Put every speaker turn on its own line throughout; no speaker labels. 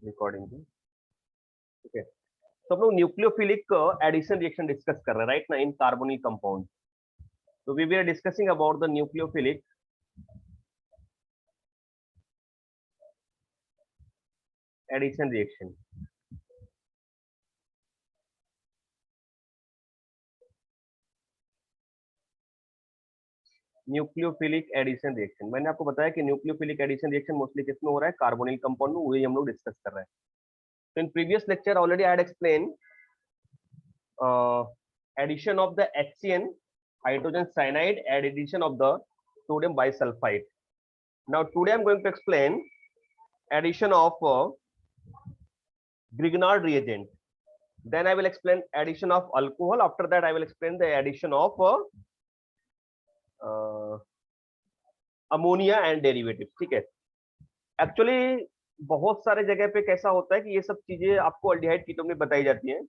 Recording ठीक है। तो हम लोग न्यूक्लियोफिलिक एडिशन रिएक्शन डिस्कस कर रहे हैं राइट ना इन कार्बोनिल कंपाउंड। तो we are discussing about the nucleophilic addition reaction. Nucleophilic addition reaction मैंने आपको बताया कि न्यूक्लियोफिलिक एडिशन रिएक्शन मोस्टली किसमें हो रहा है, कार्बोनिल कंपाउंड में, वही हम लोग डिस्कस कर रहे हैं। तो in previous lecture already I had explain addition of the HCN hydrogen cyanide and addition of the sodium bisulfite. Now today I'm going to explain addition of Grignard reagent. Then I will explain addition of alcohol. After that I will explain the addition of ammonia and derivatives. ठीक है। Actually बहुत सारे जगह पे कैसा होता है कि ये सब चीजें आपको अल्डिहाइड कीटोन में बताई जाती हैं।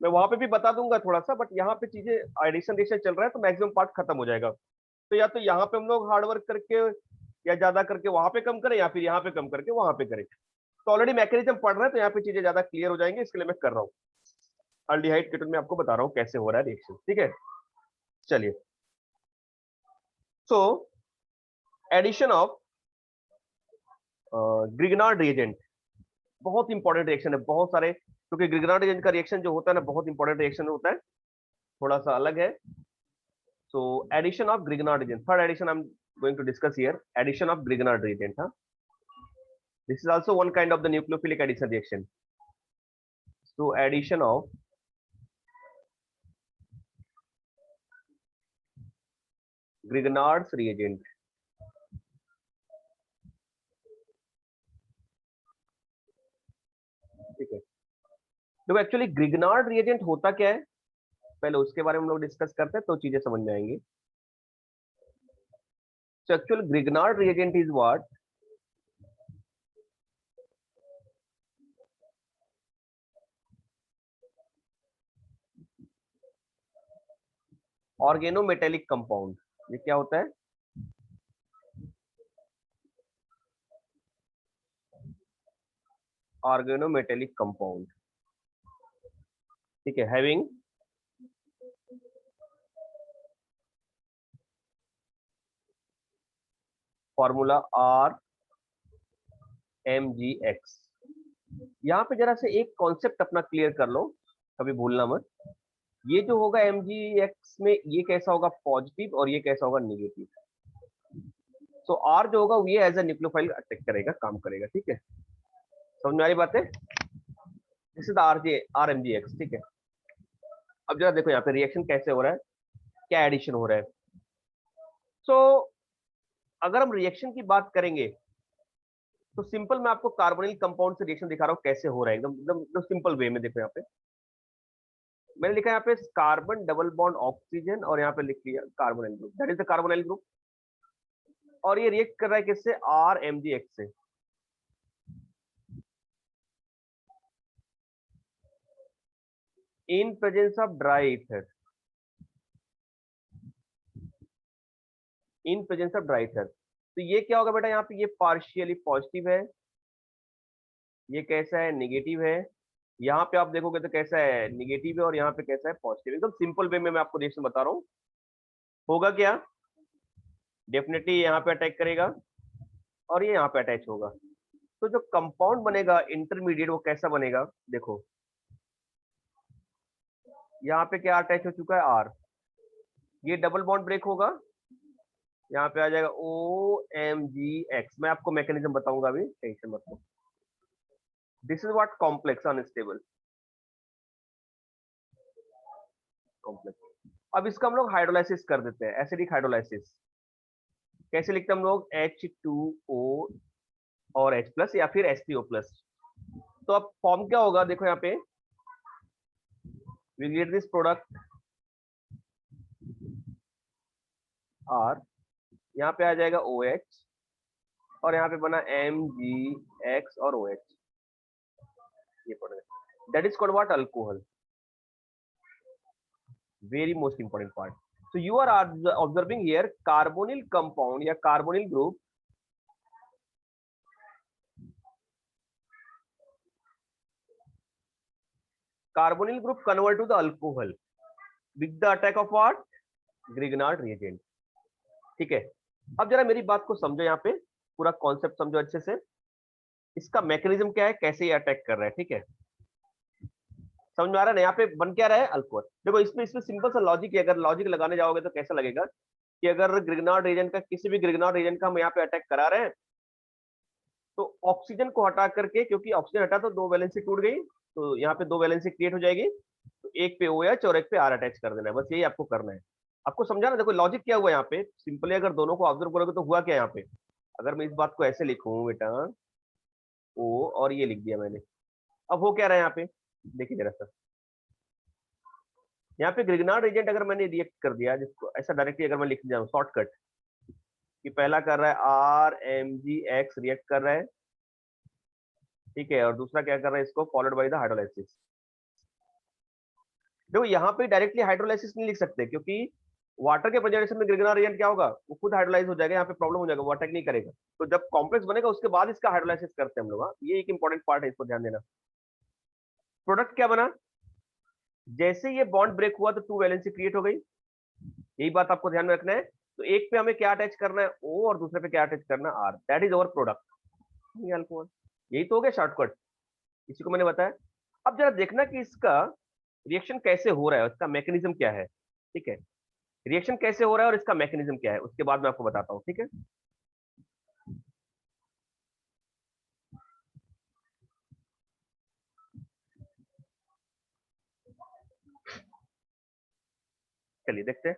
मैं वहां पे भी बता दूंगा थोड़ा सा, बट यहाँ पे चीजें एडिशन रिएक्शन चल रहा है तो मैक्सिमम पार्ट खत्म हो जाएगा। तो या तो यहाँ पे हम लोग हार्डवर्क करके या ज्यादा करके वहां पे कम करें, या फिर यहाँ पे कम करके वहां पे करें। तो ऑलरेडी मैकेनिज्म पढ़ रहे हैं तो यहाँ पे चीजें ज्यादा क्लियर हो जाएंगे, इसके लिए मैं कर रहा हूँ। अल्डिहाइड कीटोन में आपको बता रहा हूँ कैसे हो रहा है रिएक्शन। ठीक है, चलिए। So addition of Grignard reagent बहुत इंपॉर्टेंट रिएक्शन है, बहुत सारे, क्योंकि ग्रिग्नार्ड रिएजेंट का रिएक्शन जो होता है ना बहुत इंपॉर्टेंट रिएक्शन होता है, थोड़ा सा अलग है। So addition of Grignard reagent. Third addition I'm going to discuss here. Addition of Grignard reagent. Huh? This is also one kind of the nucleophilic addition reaction. So addition of Grignard's reagent. ठीक है। तो actually Grignard reagent होता क्या है, पहले उसके बारे में हम लोग डिस्कस करते हैं तो चीजें समझ में आएंगी। So actually Grignard reagent is what? Organometallic compound. ये क्या होता है? Organometallic compound. ठीक है, हैविंग फॉर्मूला RMgX। यहाँ पे जरा से एक कॉन्सेप्ट अपना क्लियर कर लो, कभी भूलना मत। ये जो होगा MgX में, ये कैसा होगा पॉजिटिव और ये कैसा होगा निगेटिव। सो R जो होगा ये एज ए न्यूक्लियोफाइल अटैक करेगा, काम करेगा। ठीक है, समझ में आ रही बात है? This is RMgX। ठीक है, अब जरा देखो यहाँ पे रिएक्शन कैसे हो रहा है, क्या एडिशन हो रहा है। सो अगर हम रिएक्शन की बात करेंगे तो सिंपल मैं आपको कार्बोनिल कंपाउंड से रिएक्शन दिखा रहा हूँ कैसे हो रहा है, एकदम एकदम सिंपल वे में। देखो यहाँ पे मैंने लिखा है यहाँ पे कार्बन डबल बॉन्ड ऑक्सीजन, और यहाँ पे लिख लिया carbonyl group, that is the carbonyl group. और ये रिएक्ट कर रहा है किससे? RMgX से। In presence of dry ether, in presence of dry ether. तो ये क्या होगा बेटा, यहाँ पे ये पार्शियली पॉजिटिव है, ये कैसा है निगेटिव है। यहाँ पे आप देखोगे तो कैसा है निगेटिव है, और यहाँ पे कैसा है पॉजिटिव। एकदम सिंपल वे में मैं आपको रिएक्शन बता रहा हूँ। होगा क्या? डेफिनेटली यहाँ पे अटैक करेगा और ये यहाँ पे अटैच होगा। तो जो कंपाउंड बनेगा इंटरमीडिएट वो कैसा बनेगा, देखो यहाँ पे क्या अटैच हो चुका है R, ये डबल बॉन्ड ब्रेक होगा, यहाँ पे आ जाएगा OMgX। मैं आपको मैकेनिज्म बताऊंगा अभी, टेंशन मत लो। This is what complex unstable complex. अब इसका हम लोग हाइड्रोलाइसिस कर देते हैं, एसिडिक हाइड्रोलाइसिस। कैसे लिखते हैं हम लोग? H2O और H+ या फिर H3O+। तो अब फॉर्म क्या होगा, देखो यहाँ पे we get this product R, यहाँ पे आ जाएगा OH, और यहाँ पे बना MgX और OH। ये product that is called what? Alcohol. Very most important part. So you are observing here carbonyl compound या carbonyl group carbonyl group convert to the alcohol with the attack of what? Grignard reagent. ठीक है, अब जरा मेरी बात को समझो, यहाँ पे पूरा कॉन्सेप्ट समझो अच्छे से। इसका मैकेनिज्म क्या है, कैसे ये अटैक कर रहा है, ठीक है, समझ में आ रहा है ना? यहाँ पे बन क्या रहा है, अल्कोहल। देखो इसमें सिंपल सा लॉजिक है, अगर लॉजिक लगाने जाओगे तो कैसा लगेगा कि अगर ग्रिग्नार्ड रीजन का, किसी भी ग्रिग्नार्ड रीजन का हम यहाँ पे अटैक करा रहे हैं, तो ऑक्सीजन को हटा करके, क्योंकि ऑक्सीजन हटा तो दो वैलेंसी टूट गई, तो यहाँ पे दो वैलेंसी क्रिएट हो जाएगी, तो एक पे OH और एक पे R अटैच कर देना है, बस यही आपको करना है। आपको समझाना, देखो लॉजिक क्या हुआ यहाँ पे, सिंपली अगर दोनों को ऑब्जर्व करोगे तो हुआ क्या यहाँ पे। अगर मैं इस बात को ऐसे लिखूं बेटा, O और ये लिख दिया मैंने, अब हो क्या रहा है यहाँ पे, देखिए जरा सा, यहाँ पे ग्रिग्नार्ड एजेंट अगर मैंने रिएक्ट कर दिया, जिसको ऐसा डायरेक्टली अगर मैं लिख जाऊं शॉर्टकट, कि पहला कर रहा है RMgX रिएक्ट कर रहा है, ठीक है, और दूसरा क्या कर रहा है, इसको फॉलोड बाय द हाइड्रोलाइसिस। देखो यहाँ पे डायरेक्टली हाइड्रोलाइसिस नहीं लिख सकते, क्योंकि वाटर के प्रेजेंटेशन में ग्रिग्नार्ड एजेंट क्या होगा, वो खुद हाइड्रोलाइज हो जाएगा, यहाँ पे प्रॉब्लम हो जाएगा, वो अटैक नहीं करेगा। तो जब कॉम्प्लेक्स बनेगा उसके बाद इसका हाइड्रोलाइसिस करते हैं हम लोग। ये एक इंपॉर्टेंट पार्ट है, इसको ध्यान देना। प्रोडक्ट क्या बना, जैसे ये बॉन्ड ब्रेक हुआ तो टू वैलेंसी क्रिएट हो गई, यही बात आपको ध्यान में रखना है। तो एक पे हमें क्या अटैच करना है, O, और दूसरे पे क्या अटैच करना है, R, that is our product alcohol. यही तो हो गया शॉर्टकट, इसी को मैंने बताया। अब जरा देखना कि इसका रिएक्शन कैसे हो रहा है, इसका मैकेनिज्म क्या है, ठीक है, रिएक्शन कैसे हो रहा है और इसका मैकेनिज्म क्या है, उसके बाद मैं आपको बताता हूँ, ठीक है। चलिए देखते हैं,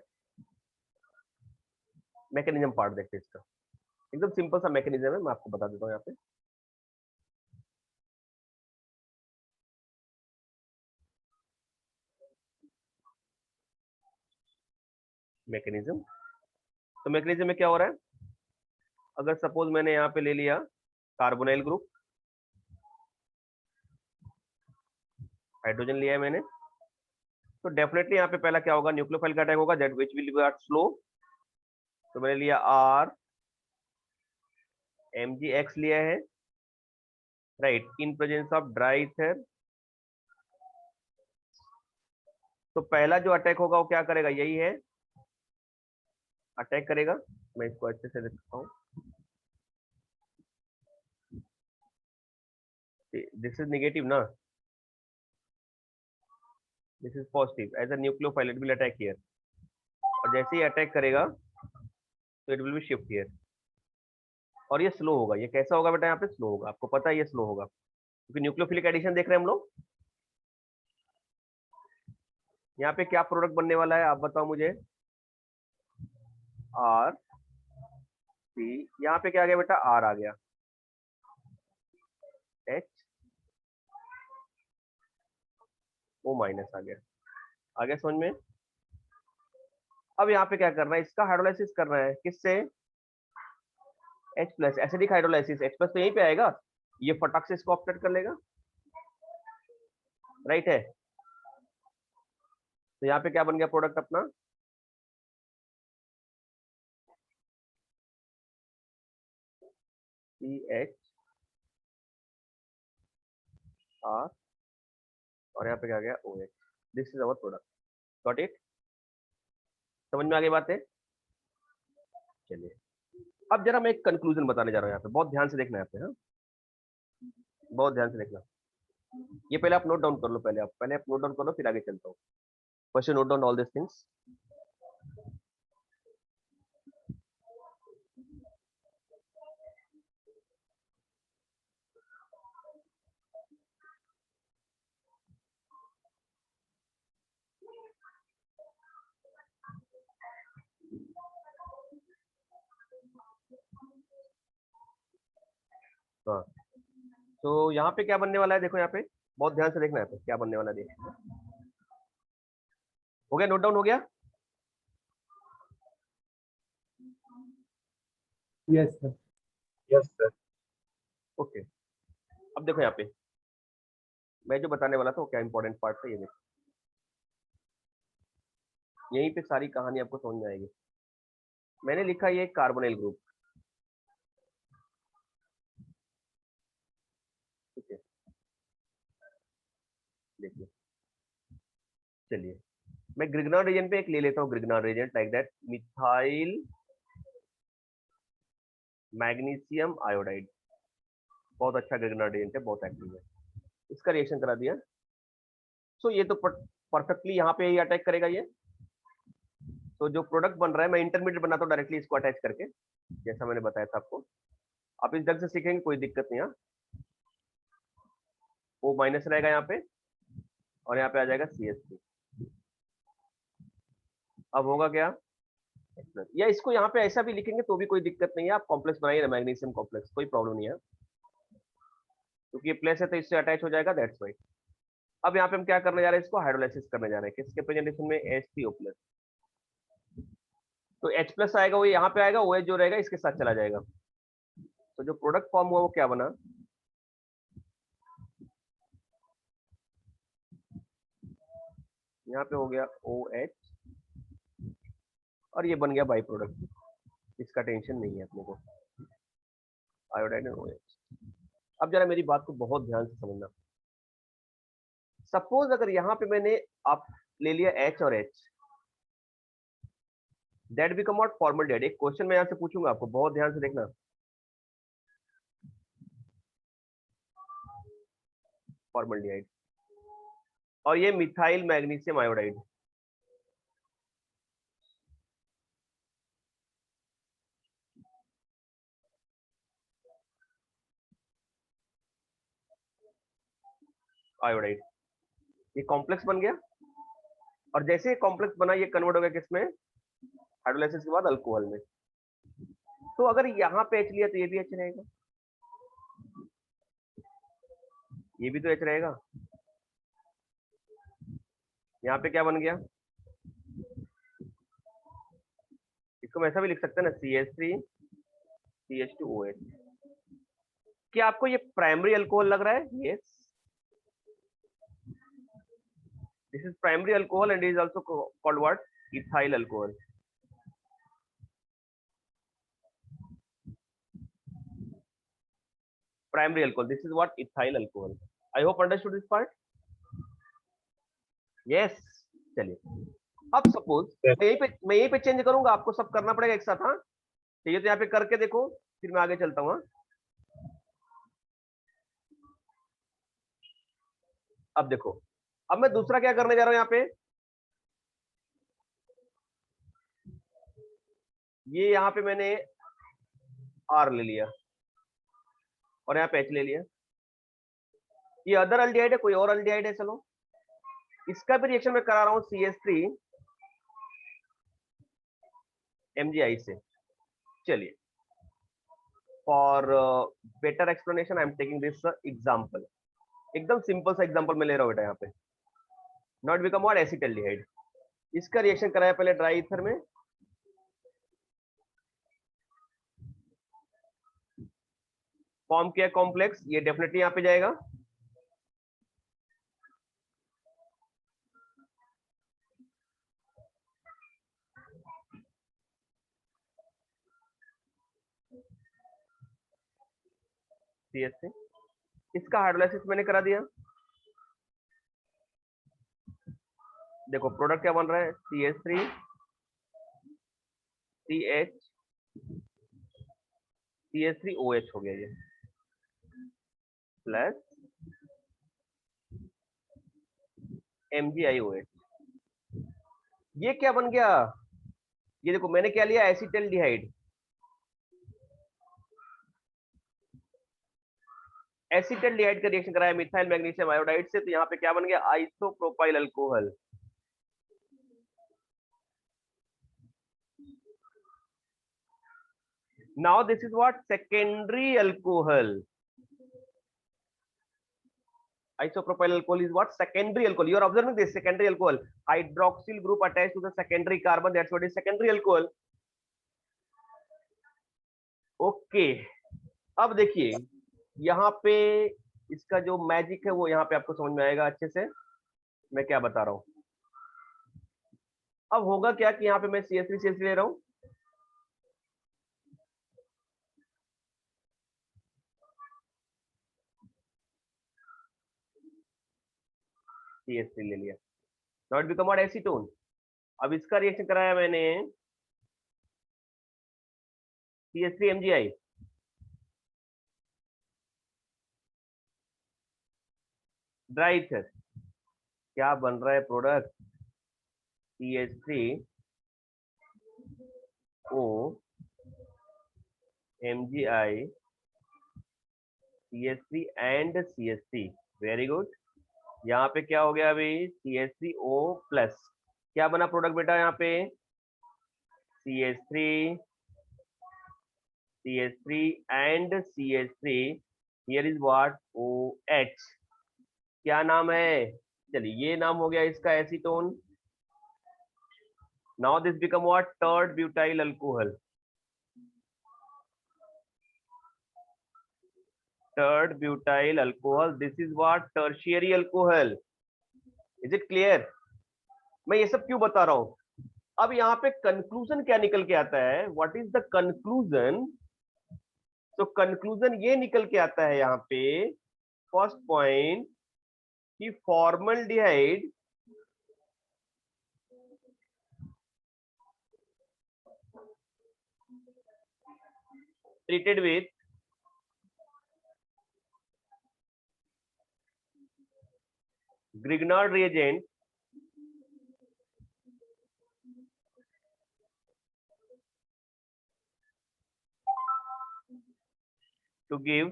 मैकेनिज्म पार्ट देखते हैं इसका। एकदम सिंपल सा मैकेनिज्म है, मैं आपको बता देता हूँ यहाँ पे। मैकेनिज्म, तो मैकेनिज्म में क्या हो रहा है, अगर सपोज मैंने यहाँ पे ले लिया कार्बोनाइल ग्रुप, हाइड्रोजन लिया है मैंने, तो डेफिनेटली यहाँ पे पहला क्या होगा, न्यूक्लियोफाइल का अटैक होगा, that which will be slow. तो मैंने लिया RMgX लिया है, right, in presence of dry ether. तो पहला जो अटैक होगा वो क्या करेगा, यही है, अटैक करेगा। मैं इसको अच्छे से लिखता हूँ, दिस इज नेगेटिव ना, this is positive, as a nucleophile it will attack here, और जैसे ही अटैक करेगा तो it will be shift here, और ये स्लो होगा। ये कैसा होगा बेटा, यहाँ पे स्लो होगा, आपको पता है ये स्लो होगा, क्योंकि न्यूक्लियोफिलिक एडिशन देख रहे हैं हम लोग। यहाँ पे क्या प्रोडक्ट बनने वाला है, आप बताओ मुझे, R C, यहाँ पे क्या आ गया बेटा, R आ गया, H O माइनस आ गया समझ में। अब यहाँ पे क्या करना है, इसका हाइड्रोलाइसिस करना है, किससे, H plus, acidic hydrolysis, H plus तो यहीं पे आएगा, ये फटाक से इसको ऑक्सीडेट कर लेगा, राइट है। तो यहाँ पे क्या बन गया प्रोडक्ट अपना, CH R, और यहाँ पे क्या गया OH, this is our product, got it, समझ में आ गई बातें। चलिए अब जरा मैं एक कंक्लूजन बताने जा रहा हूँ, यहाँ पे बहुत ध्यान से देखना है यहाँ पे, हाँ बहुत ध्यान से देखना। ये पहले आप नोट डाउन कर लो, पहले आप नोट डाउन कर लो, फिर आगे चलता हूँ। First note down all this things. हाँ, तो यहाँ पे क्या बनने वाला है, देखो यहाँ पे बहुत ध्यान से देखना है, तो क्या बनने वाला है, देखो हो गया, नोट डाउन हो गया।
Yes sir. Yes sir.
Okay, अब देखो यहाँ पे मैं जो बताने वाला था वो क्या इंपॉर्टेंट पार्ट था, ये देखो, यहीं पे सारी कहानी आपको समझ में आएगी। मैंने लिखा ये कार्बोनाइल ग्रुप, ठीक है, देखिए चलिए मैं ग्रिग्नार्ड रीजन पे एक ले लेता हूँ, Grignard reason like that, methyl magnesium iodide, बहुत अच्छा ग्रिग्नार्ड रीजन है, बहुत एक्टिव है, इसका रिएक्शन करा दिया। सो ये तो परफेक्टली यहाँ पे ही अटैक करेगा ये। तो जो प्रोडक्ट बन रहा है, मैं इंटरमीडिएट बनाता हूँ डायरेक्टली इसको अटैच करके, जैसा मैंने बताया था आपको। आप इस ढंग से सीखेंगे, कोई दिक्कत नहीं है। O माइनस रहेगा यहाँ पे और यहाँ पे आ जाएगा CH3। अब होगा क्या, या इसको यहाँ पे ऐसा भी लिखेंगे तो भी कोई दिक्कत नहीं है, आप कॉम्प्लेक्स बनाइए ना, मैग्नीशियम कॉम्प्लेक्स, कोई प्रॉब्लम नहीं है, क्योंकि ये प्लेस है तो इससे अटैच हो जाएगा, दैट्स वाई। अब यहाँ पे हम क्या करने जा रहे हैं, इसको हाइड्रोलाइसिस करने जा रहे हैं, किसके प्रेजेंटेशन में, HCO प्लस। तो H प्लस आएगा, वो यहाँ पे आएगा, OH जो रहेगा इसके साथ चला जाएगा। तो जो प्रोडक्ट फॉर्म हुआ वो क्या बना, यहाँ पे हो गया OH और ये बन गया बाई प्रोडक्ट, इसका टेंशन नहीं है अपने को, आयोडाइड एंड OH। अब जरा मेरी बात को बहुत ध्यान से समझना। सपोज अगर यहाँ पे मैंने आप ले लिया H और H, that become what, formaldehyde. एक क्वेश्चन मैं यहाँ से पूछूंगा आपको, बहुत ध्यान से देखना, फॉर्मल्डिहाइड, और ये मिथाइल मैग्नीशियम आयोडाइड। आयोडाइड, ये कॉम्प्लेक्स बन गया, और जैसे ये कॉम्प्लेक्स बना, ये कन्वर्ट हो गया किसमें, हाइड्रोलाइसिस के बाद अल्कोहल में। तो अगर यहाँ पे H लिया तो ये भी H रहेगा, ये भी तो H रहेगा। यहाँ पे क्या बन गया, इसको मैं ऐसा भी लिख सकते हैं ना, CH3 CH2OH। क्या आपको ये प्राइमरी अल्कोहल लग रहा है, yes, this is primary alcohol and is also called what, ethyl alcohol. Primary alcohol, this is what, ethyl alcohol. I hope understood this part, yes. चलिए अब सपोज
Yes.
मैं यहीं पे चेंज करूंगा, आपको सब करना पड़ेगा एक साथ, हाँ चाहिए तो यहाँ पे करके देखो, फिर मैं आगे चलता हूँ। हाँ? अब देखो, अब मैं दूसरा क्या करने जा रहा हूं, यहाँ पे ये यहाँ पे मैंने R ले लिया और यहाँ पे H ले लिया, ये अदर अल्डिहाइड है, कोई और अल्डिहाइड है, चलो इसका भी रिएक्शन मैं करा रहा हूँ CH3 MgI से। चलिए for better explanation I am taking this example, एकदम सिंपल सा एग्जांपल मैं ले रहा हूँ बेटा, यहाँ पे नॉट बिकम व्हाट, एसिटाल्डिहाइड। इसका रिएक्शन कराया पहले ड्राई ईथर में, फॉर्म किया कॉम्प्लेक्स, ये डेफिनेटली यहाँ पे जाएगा, CH से। इसका हाइड्रोलाइसिस मैंने करा दिया, देखो प्रोडक्ट क्या बन रहा है, CH3 CH CH3OH हो गया ये, प्लस MgIOH। ये क्या बन गया, ये देखो मैंने क्या लिया, एसिटल्डिहाइड। एसिटल्डिहाइड का रिएक्शन कराया मिथाइल मैग्नीशियम आयोडाइड से, तो यहाँ पे क्या बन गया, isopropyl alcohol. Now this is what, secondary alcohol. Isopropyl alcohol is what, secondary alcohol. You are observing this, secondary alcohol, hydroxyl group attached to the secondary carbon, that's what is secondary alcohol. Okay अब देखिए यहाँ पे इसका जो magic है वो यहाँ पे आपको समझ में आएगा अच्छे से, मैं क्या बता रहा हूँ। अब होगा क्या कि यहाँ पे मैं CH3 ले रहा हूँ, CH3 ले लिया, now it become what acetone. अब इसका रिएक्शन कराया मैंने CH3MgI, ड्राई ईथर, क्या बन रहा है product CH3O MgI CH3 and CH3। Very good. यहाँ पे क्या हो गया अभी CH3O प्लस, क्या बना प्रोडक्ट बेटा यहाँ पे CH3 and CH3, here is what OH, क्या नाम है, चलिए ये नाम हो गया इसका acetone. Now this become what third butyl alcohol, third butyl alcohol, this is what tertiary alcohol, is it clear? मैं ये सब क्यों बता रहा हूं, अब यहाँ पे कंक्लूजन क्या निकल के आता है, व्हाट इज द कंक्लूजन? तो कंक्लूजन ये निकल के आता है यहाँ पे, फर्स्ट पॉइंट कि formaldehyde treated with Grignard reagent to give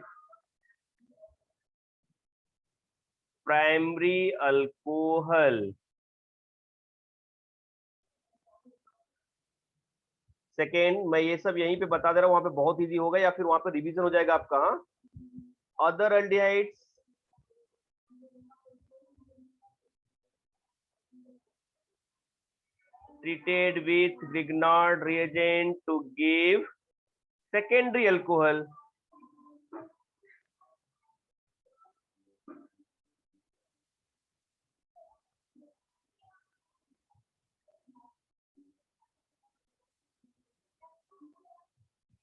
primary alcohol, second मैं ये सब यहीं पे बता दे रहा हूं, वहां पे बहुत इजी होगा या फिर वहां पे रिवीजन हो जाएगा आपका। Other aldehydes treated with Grignard reagent to give secondary alcohol,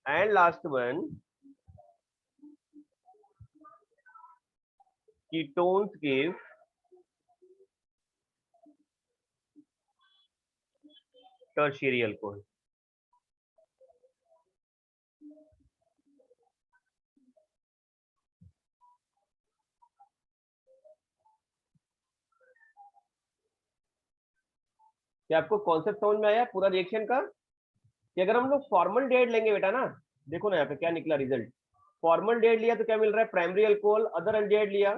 and last one ketones give tertiary alcohol। क्या आपको कॉन्सेप्ट समझ में आया पूरा रिएक्शन का, कि अगर हम लोग फॉर्मल्डिहाइड लेंगे बेटा ना, देखो ना यहाँ पे क्या निकला रिजल्ट, फॉर्मल्डिहाइड लिया तो क्या मिल रहा है प्राइमरी अल्कोहल, अदर अल्डिहाइड लिया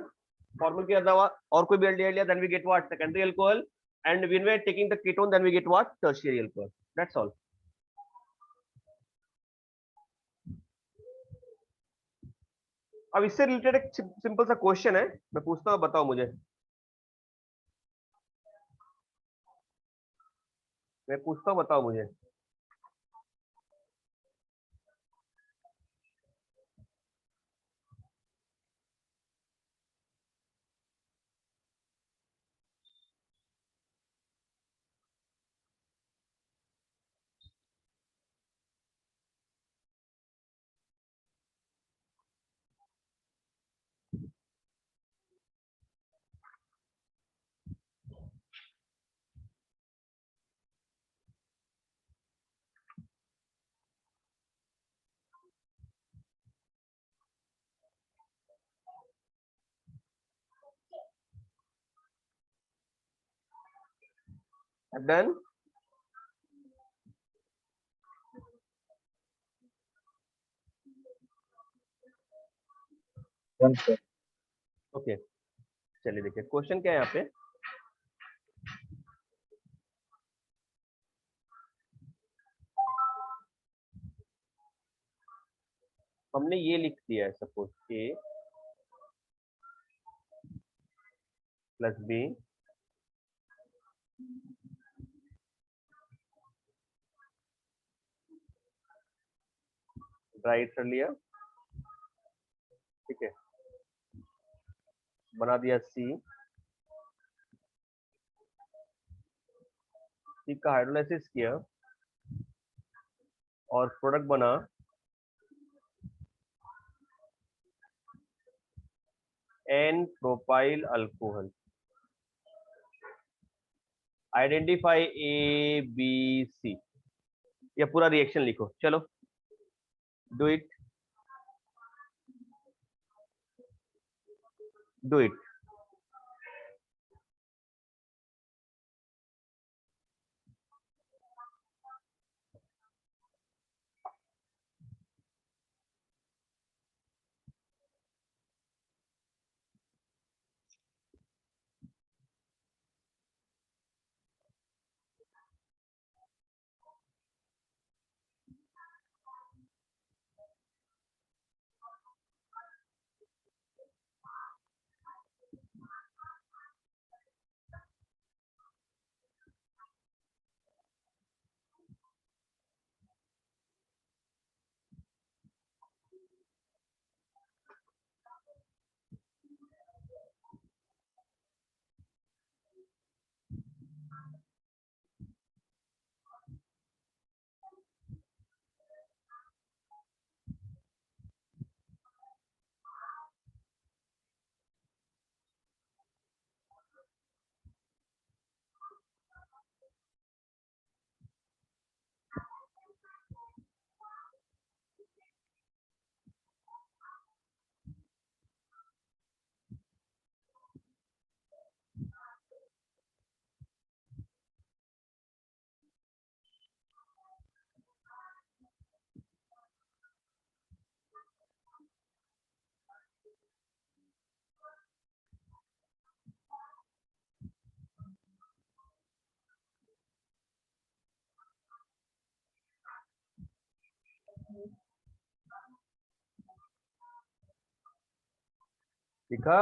फॉर्मल के अलावा और कोई भी अल्डिहाइड लिया, then we get what secondary alcohol, and when we are taking the ketone then we get what tertiary alcohol, that's all. अब इससे रिलेटेड एक सिंपल सा क्वेश्चन है, मैं पूछता हूँ, बताओ मुझे, मैं पूछता हूँ बताओ मुझे, डन।
Done, sir.
ओके चलिए देखिए क्वेश्चन क्या है यहाँ पे, हमने ये लिख दिया है suppose A plus B right कर लिया, ठीक है, बना दिया C का हाइड्रोलाइसिस किया और प्रोडक्ट बना N propyl alcohol, identify A B C, या पूरा रिएक्शन लिखो, चलो डू इट, डू इट। लिखा?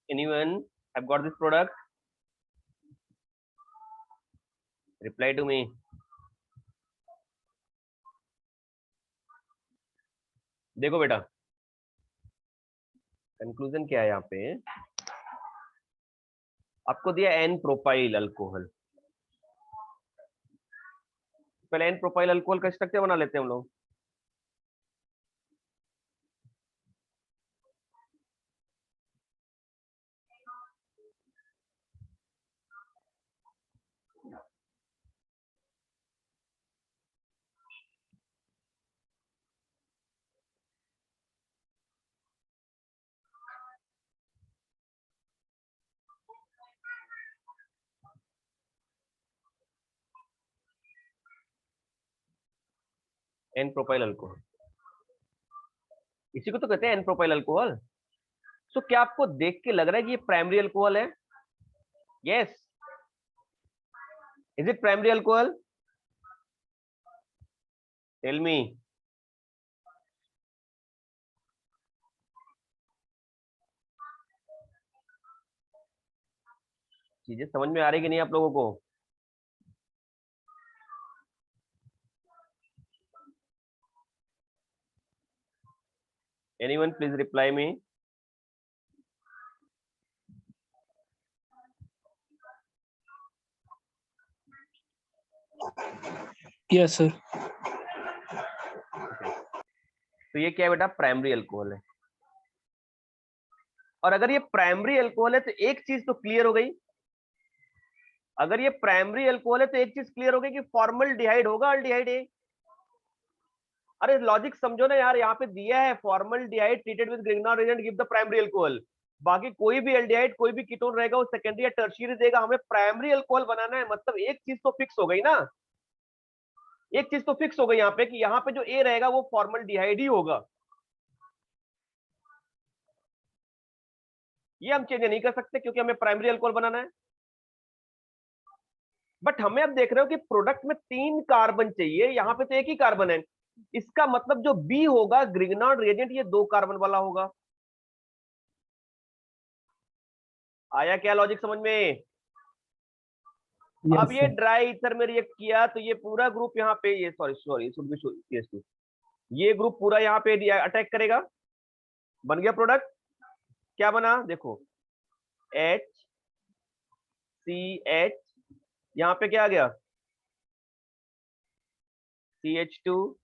Anyone have got this product? Reply to me. देखो बेटा, कंक्लूजन क्या है यहाँ पे, आपको दिया एन प्रोपाइल अल्कोहल। पहले एन प्रोपाइल अल्कोहल का स्ट्रक्चर बना लेते हैं हम लोग। एन प्रोपाइल अल्कोहल, इसी को तो कहते हैं एन प्रोपाइल अल्कोहल। सो क्या आपको देख के लग रहा है कि ये प्राइमरी अल्कोहल है? Yes, is it primary alcohol? Tell me. चीजें समझ में आ रही कि नहीं आप लोगों को? Anyone please reply me.
Yes sir.
तो ये क्या है बेटा? प्राइमरी अल्कोहल है। और अगर ये प्राइमरी अल्कोहल है तो एक चीज तो क्लियर हो गई, अगर ये प्राइमरी अल्कोहल है तो एक चीज क्लियर हो गई कि फॉर्मल्डिहाइड होगा अल्डिहाइड ए। अरे लॉजिक समझो ना यार, यहाँ पे दिया है formaldehyde treated with Grignard agent give the primary alcohol. बाकी कोई भी एल्डिहाइड कोई भी कीटोन रहेगा वो सेकेंडरी या टर्शियरी देगा, हमें प्राइमरी अल्कोहल बनाना है। मतलब एक चीज तो फिक्स हो गई ना, एक चीज तो फिक्स हो गई यहाँ पे कि यहाँ पे जो ए रहेगा वो फॉर्मल्डिहाइड ही होगा। ये हम चेंज नहीं कर सकते क्योंकि हमें प्राइमरी अल्कोहल बनाना है। बट हमें अब देख रहे हो कि प्रोडक्ट में 3 कार्बन चाहिए, यहां पे तो एक ही कार्बन है। इसका मतलब जो बी होगा ग्रिग्नॉर्ड रिएजेंट ये 2 कार्बन वाला होगा। आया क्या लॉजिक समझ में?
Yes,
अब ये
sir.
ड्राई ईथर में रिएक्ट किया तो ये पूरा ग्रुप यहाँ पे, ये sorry sorry should be CS2, ये ग्रुप पूरा यहाँ पे अटैक करेगा। बन गया प्रोडक्ट। क्या बना देखो, HCH, यहाँ पे क्या आ गया, CH2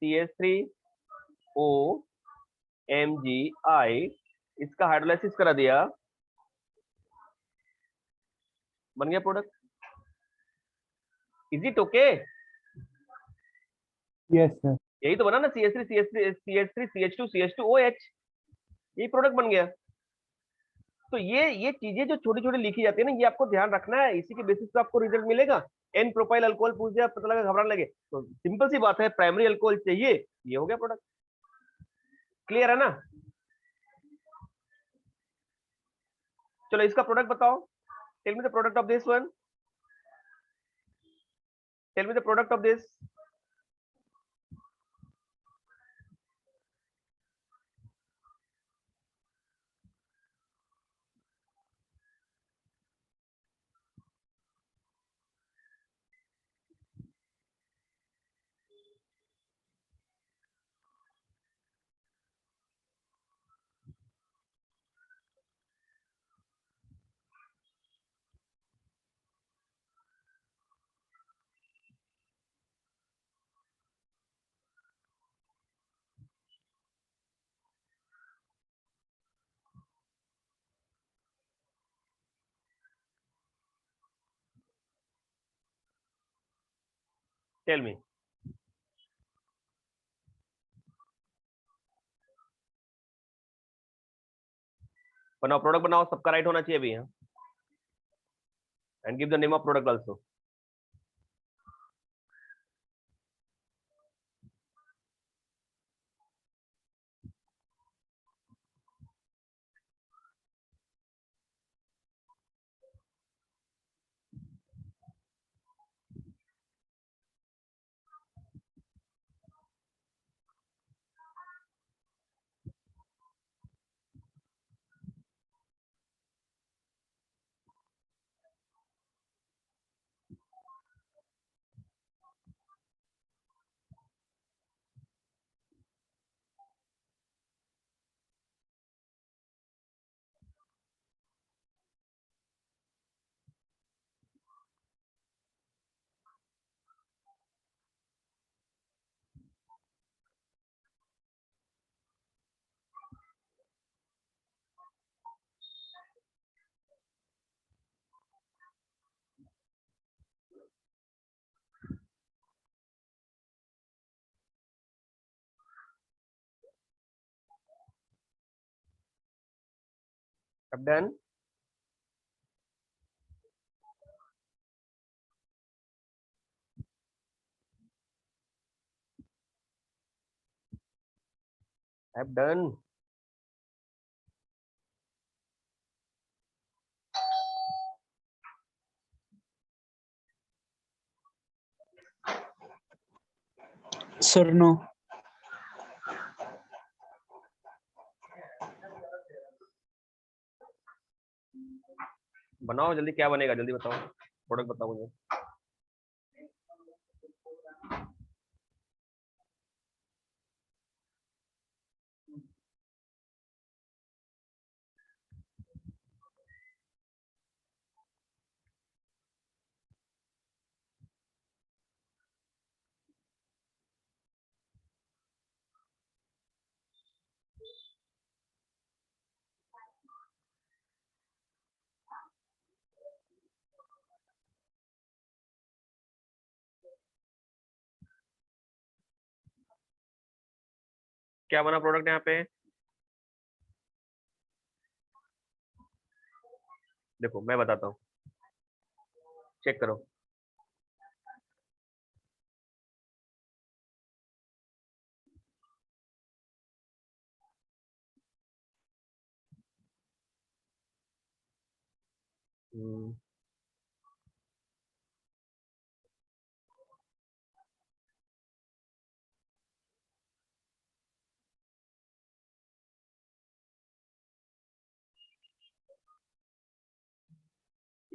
CH3O MgI, इसका हाइड्रोलाइसिस करा दिया, बन गया product. Is it okay?
Yes, sir.
यही तो बना ना, CH3 CH3 CH2 CH2OH, यही प्रोडक्ट बन गया। तो ये चीजें जो छोटी छोटी लिखी जाती है ना, ये आपको ध्यान रखना है, इसी के बेसिस पे आपको रिजल्ट मिलेगा। एन प्रोपाइल अल्कोहल पूछ दिया, पता लगा घबराने लगे, तो सिंपल सी बात है, प्राइमरी अल्कोहल चाहिए, ये हो गया प्रोडक्ट। क्लियर है ना? चलो इसका प्रोडक्ट बताओ, tell me the product of this one, tell me the product of this. Tell me. बनाओ प्रोडक्ट बनाओ, सबका राइट होना चाहिए अभी यहाँ, and give the name of product also. अब डन। अब डन।
Sir, no.
बनाओ जल्दी, क्या बनेगा जल्दी बताओ, प्रोडक्ट बताओ मुझे। क्या बना प्रोडक्ट यहाँ पे? देखो मैं बताता हूँ, चेक करो। हम्म,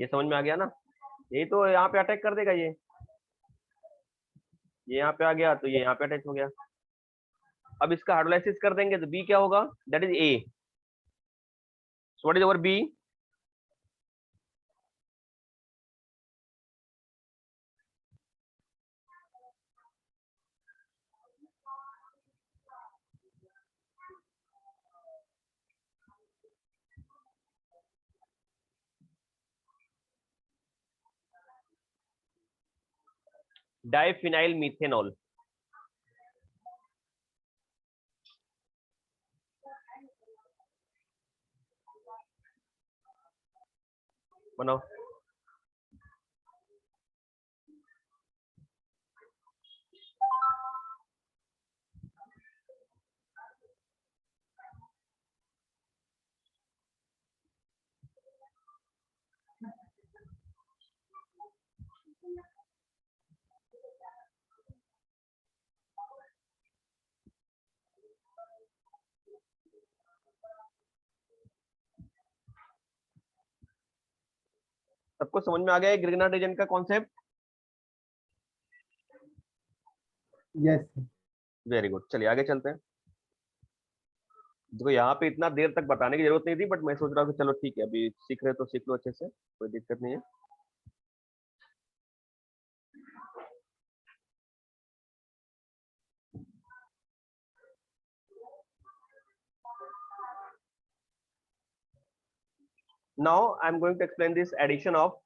ये समझ में आ गया ना? ये तो यहाँ पे अटैक कर देगा, ये यहाँ पे आ गया तो ये यहाँ पे अटैच हो गया। अब इसका हाइड्रोलाइसिस कर देंगे तो बी क्या होगा, that is A. So what is over B? Diphenyl methanol. बनाओ। सबको समझ में आ गया ग्रिग्नार्ड रीजन का कॉन्सेप्ट?
यस।
वेरी गुड, चलिए आगे चलते हैं। देखो यहाँ पे इतना देर तक बताने की जरूरत नहीं थी, बट मैं सोच रहा हूँ कि चलो ठीक है, अभी सीख रहे तो सीख लो अच्छे से, कोई दिक्कत नहीं है। Now I am going to explain this addition of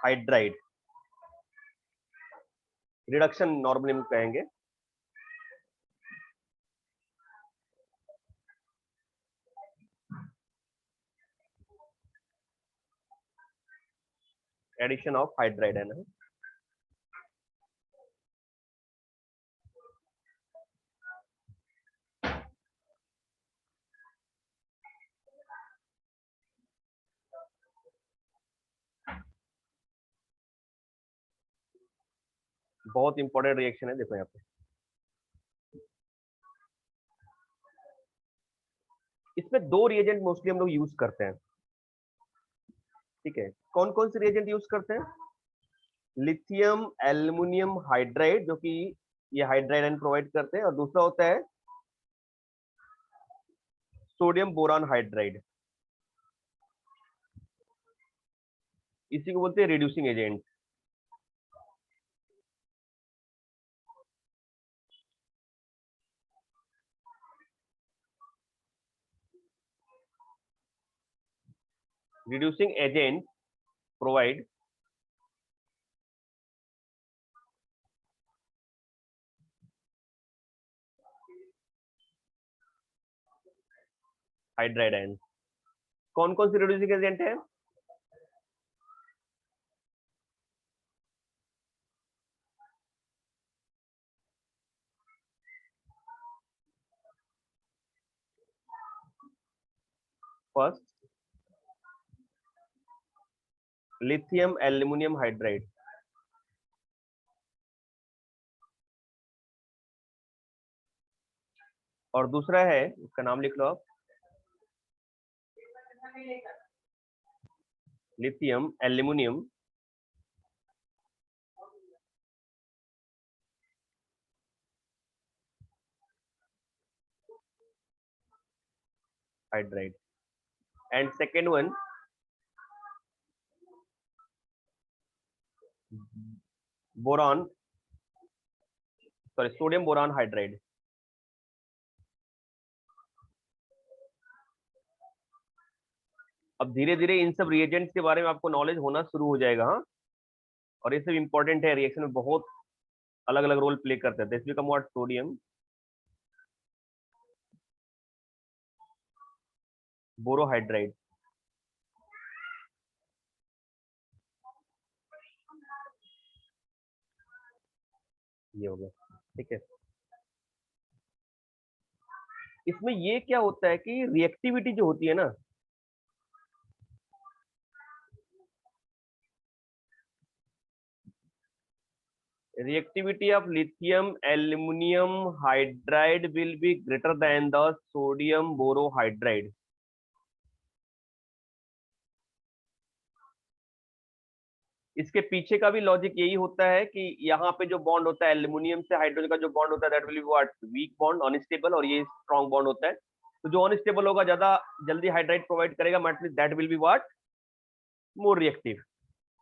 hydride, reduction normally हम कहेंगे। एडिशन ऑफ हाइड्राइड है ना। बहुत इंपॉर्टेंट रिएक्शन है, देखो यहाँ पे। इसमें दो रिएजेंट मोस्टली हम लोग यूज करते हैं, ठीक है। कौन कौन से रिएजेंट यूज करते हैं? लिथियम एल्युमिनियम हाइड्राइड, जो कि ये हाइड्राइड आयन प्रोवाइड करते हैं, और दूसरा होता है सोडियम बोरान हाइड्राइड, इसी को बोलते हैं reducing agent. Reducing agent provide hydride ion. कौन कौन से रिड्यूसिंग एजेंट है? फर्स्ट लिथियम एल्युमिनियम हाइड्राइड, और दूसरा है, उसका नाम लिख लो आप, lithium aluminium hydride, and second one boron, sorry sodium boron hydride. अब धीरे धीरे इन सब रिएजेंट्स के बारे में आपको नॉलेज होना शुरू हो जाएगा, हाँ। और ये सब इंपॉर्टेंट है, रिएक्शन में बहुत अलग अलग रोल प्ले करते हैं। This become what, sodium borohydride, ये हो गया, ठीक है। इसमें ये क्या होता है कि रिएक्टिविटी जो होती है ना, reactivity of lithium aluminum hydride will be greater than the sodium borohydride. इसके पीछे का भी लॉजिक यही होता है कि यहाँ पे जो बॉन्ड होता है एल्यूमिनियम से हाइड्रोजन का जो बॉन्ड होता है that will be what weak bond unstable, और ये स्ट्रॉन्ग बॉन्ड होता है। तो जो अनस्टेबल होगा ज्यादा जल्दी हाइड्राइड प्रोवाइड करेगा, मतलब that will be what more reactive.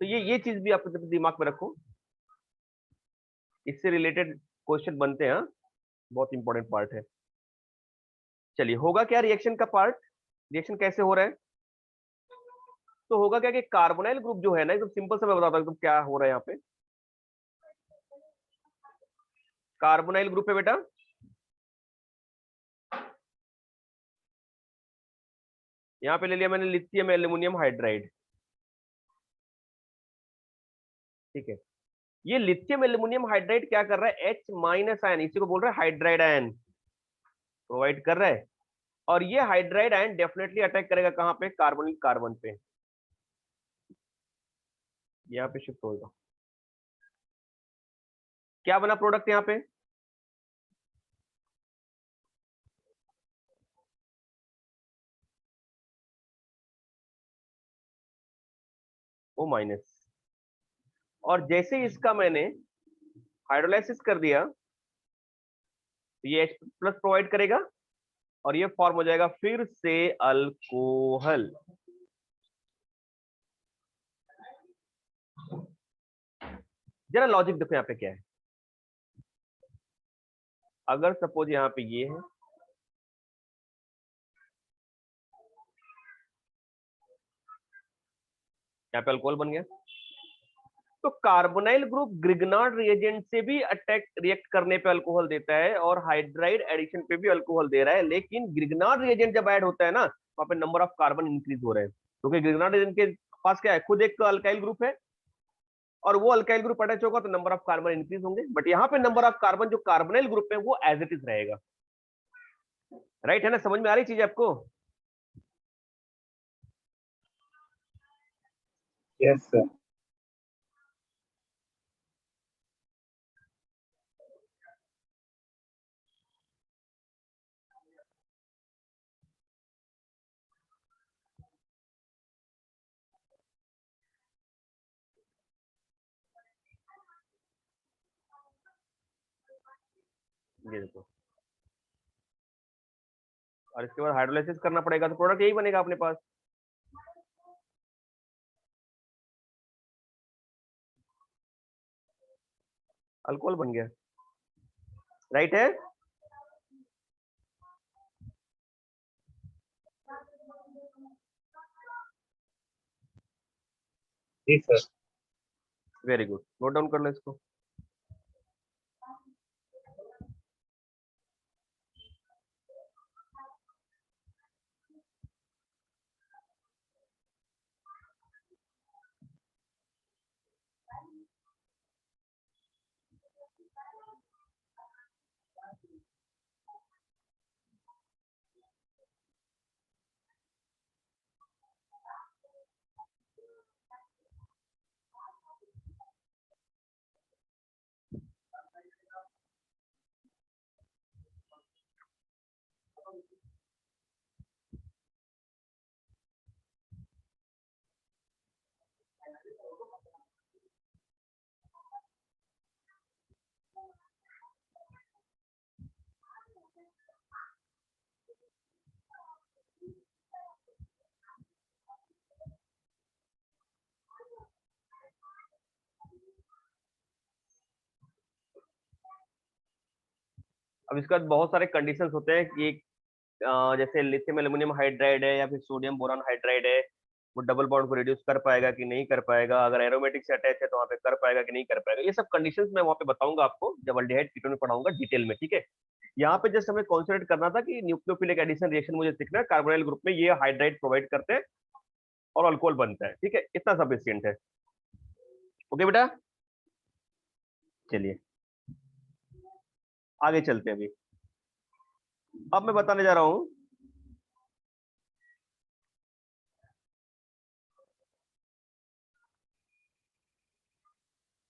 तो ये चीज भी आप दिमाग में रखो, इससे रिलेटेड क्वेश्चन बनते हैं, बहुत इंपॉर्टेंट पार्ट है। चलिए होगा क्या रिएक्शन का पार्ट, रिएक्शन कैसे हो रहा है। तो होगा क्या कि कार्बोनाइल ग्रुप जो है ना, एकदम सिंपल से मैं बताता हूँ एकदम क्या हो रहा है यहाँ पे। कार्बोनाइल ग्रुप है बेटा, यहाँ पे ले लिया मैंने लिथियम एल्यूमिनियम हाइड्राइड, ठीक है। ये लिथियम एल्यूमिनियम हाइड्राइड क्या कर रहा है, H- आयन, इसी को बोल रहा है हाइड्राइड आयन प्रोवाइड कर रहा है। और ये हाइड्राइड आयन डेफिनेटली अटैक करेगा कहां पे, कार्बोनिल कार्बन पे, यहाँ पे शिफ्ट होगा। क्या बना प्रोडक्ट यहाँ पे, O-। और जैसे ही इसका मैंने हाइड्रोलाइसिस कर दिया तो ये H+ प्रोवाइड करेगा और ये फॉर्म हो जाएगा फिर से अल्कोहल। जरा लॉजिक देखो यहाँ पे क्या है। अगर सपोज यहाँ पे ये है, यहाँ पे अल्कोहल बन गया, तो कार्बोनाइल ग्रुप ग्रिग्नार्ड रिएजेंट से भी अटैक रिएक्ट करने पे अल्कोहल देता है और हाइड्राइड एडिशन पे भी अल्कोहल दे रहा है। लेकिन ग्रिग्नार्ड रिएजेंट जब ऐड होता है ना, वहां पे नंबर ऑफ कार्बन इंक्रीज हो रहे हैं, क्योंकि ग्रिग्नार्ड रिएजेंट के पास क्या है, खुद एक अल्काइल ग्रुप है, और वो अल्काइल ग्रुप अटैच होगा तो नंबर ऑफ कार्बन इंक्रीज होंगे। बट यहाँ पे नंबर ऑफ कार्बन जो कार्बोनाइल ग्रुप है वो एज इट इज रहेगा। राइट है ना, समझ में आ रही चीज आपको।
Yes, sir.
ये देखो, और इसके बाद हाइड्रोलाइसिस करना पड़ेगा तो प्रोडक्ट यही बनेगा अपने पास। अल्कोहल बन गया। राइट है,
जी sir.
Very good, note down कर लो इसको। अब इसके बाद बहुत सारे कंडीशंस होते हैं कि जैसे लिथियम एल्यूमिनियम हाइड्राइड है या फिर सोडियम बोरान हाइड्राइड है, वो डबल बॉन्ड को रिड्यूस कर पाएगा कि नहीं कर पाएगा, अगर एरोमेटिक से अटैच है तो वहाँ पे कर पाएगा कि नहीं कर पाएगा। ये सब कंडीशंस मैं वहाँ पे बताऊंगा आपको जब अल्डिहाइड कीटोन में पढ़ाऊंगा डिटेल में, ठीक है। यहाँ पे जस्ट हमें कॉन्सेंट्रेट करना था कि न्यूक्लियोफिलिक एडिशन रिएक्शन मुझे सीखना है, कार्बोनाइल ग्रुप में ये हाइड्राइड प्रोवाइड करते हैं और अल्कोहल बनता है, ठीक है, इतना सफिशिएंट है। ओके बेटा, चलिए आगे चलते हैं। अभी अब मैं बताने जा रहा हूं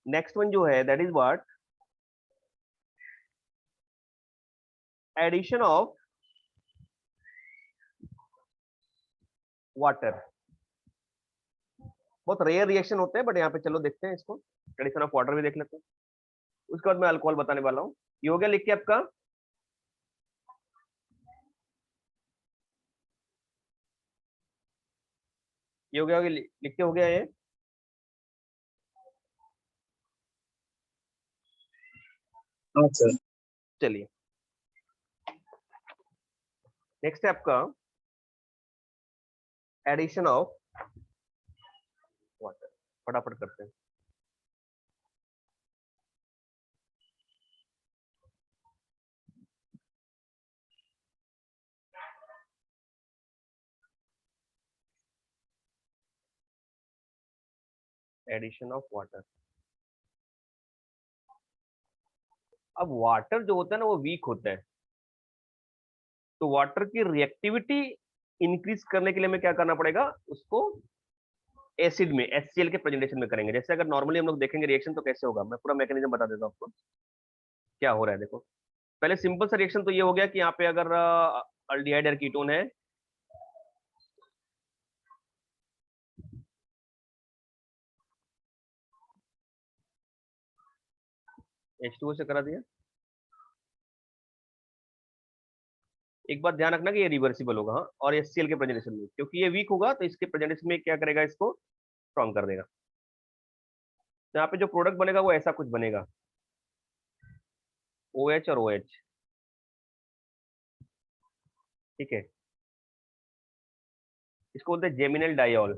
नेक्स्ट वन जो है, that is what addition of water बहुत रेयर रिएक्शन होते हैं, बट यहाँ पे चलो देखते हैं इसको। एडिशन ऑफ वाटर भी देख लेते हैं, उसके बाद मैं अल्कोहल बताने वाला हूँ। ये हो गया लिख के आपका। ये हो गया, लिख के हो गया ये।
हाँ सर।
चलिए नेक्स्ट है आपका एडिशन ऑफ वाटर, फटाफट करते हैं। Addition of water. अब वाटर जो होता है ना वो वीक होता है, तो वाटर की रिएक्टिविटी इंक्रीज करने के लिए हमें क्या करना पड़ेगा, उसको एसिड में HCl के प्रेजेंटेशन में करेंगे। जैसे अगर नॉर्मली हम लोग देखेंगे रिएक्शन तो कैसे होगा, मैं पूरा मैकेनिज्म बता देता हूँ आपको क्या हो रहा है। देखो पहले सिंपल सा रिएक्शन तो ये हो गया कि यहाँ पे अगर अल्डिहाइड या कीटोन है, H2O से करा दिया। एक बात ध्यान रखना कि ये रिवर्सिबल होगा, हाँ, और HCl के प्रेजेंटेशन में, क्योंकि ये वीक होगा तो इसके प्रेजेंटेशन में क्या करेगा, इसको स्ट्रॉन्ग कर देगा। तो यहाँ पे जो प्रोडक्ट बनेगा वो ऐसा कुछ बनेगा, OH और OH, ठीक है। इसको बोलते हैं जेमिनल डाइऑल,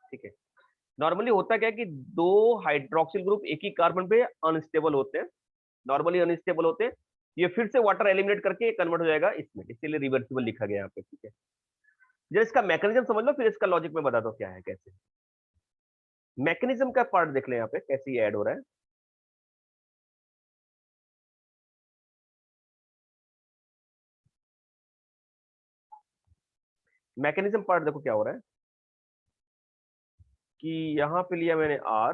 ठीक है। नॉर्मली होता क्या है कि दो हाइड्रोक्सिल ग्रुप एक ही कार्बन पे अनस्टेबल होते हैं, नॉर्मली अनस्टेबल होते हैं, ये फिर से वाटर एलिमिनेट करके कन्वर्ट हो जाएगा इसमें, इसलिए रिवर्सिबल लिखा गया यहाँ पे, ठीक है। जब इसका मैकेनिज्म समझ लो, फिर इसका लॉजिक में बता दो क्या है, कैसे मैकेनिज्म का पार्ट देख ले यहाँ पे कैसे ये ऐड हो रहा है। मैकेनिज्म पार्ट देखो क्या हो रहा है कि यहाँ पे लिया मैंने R,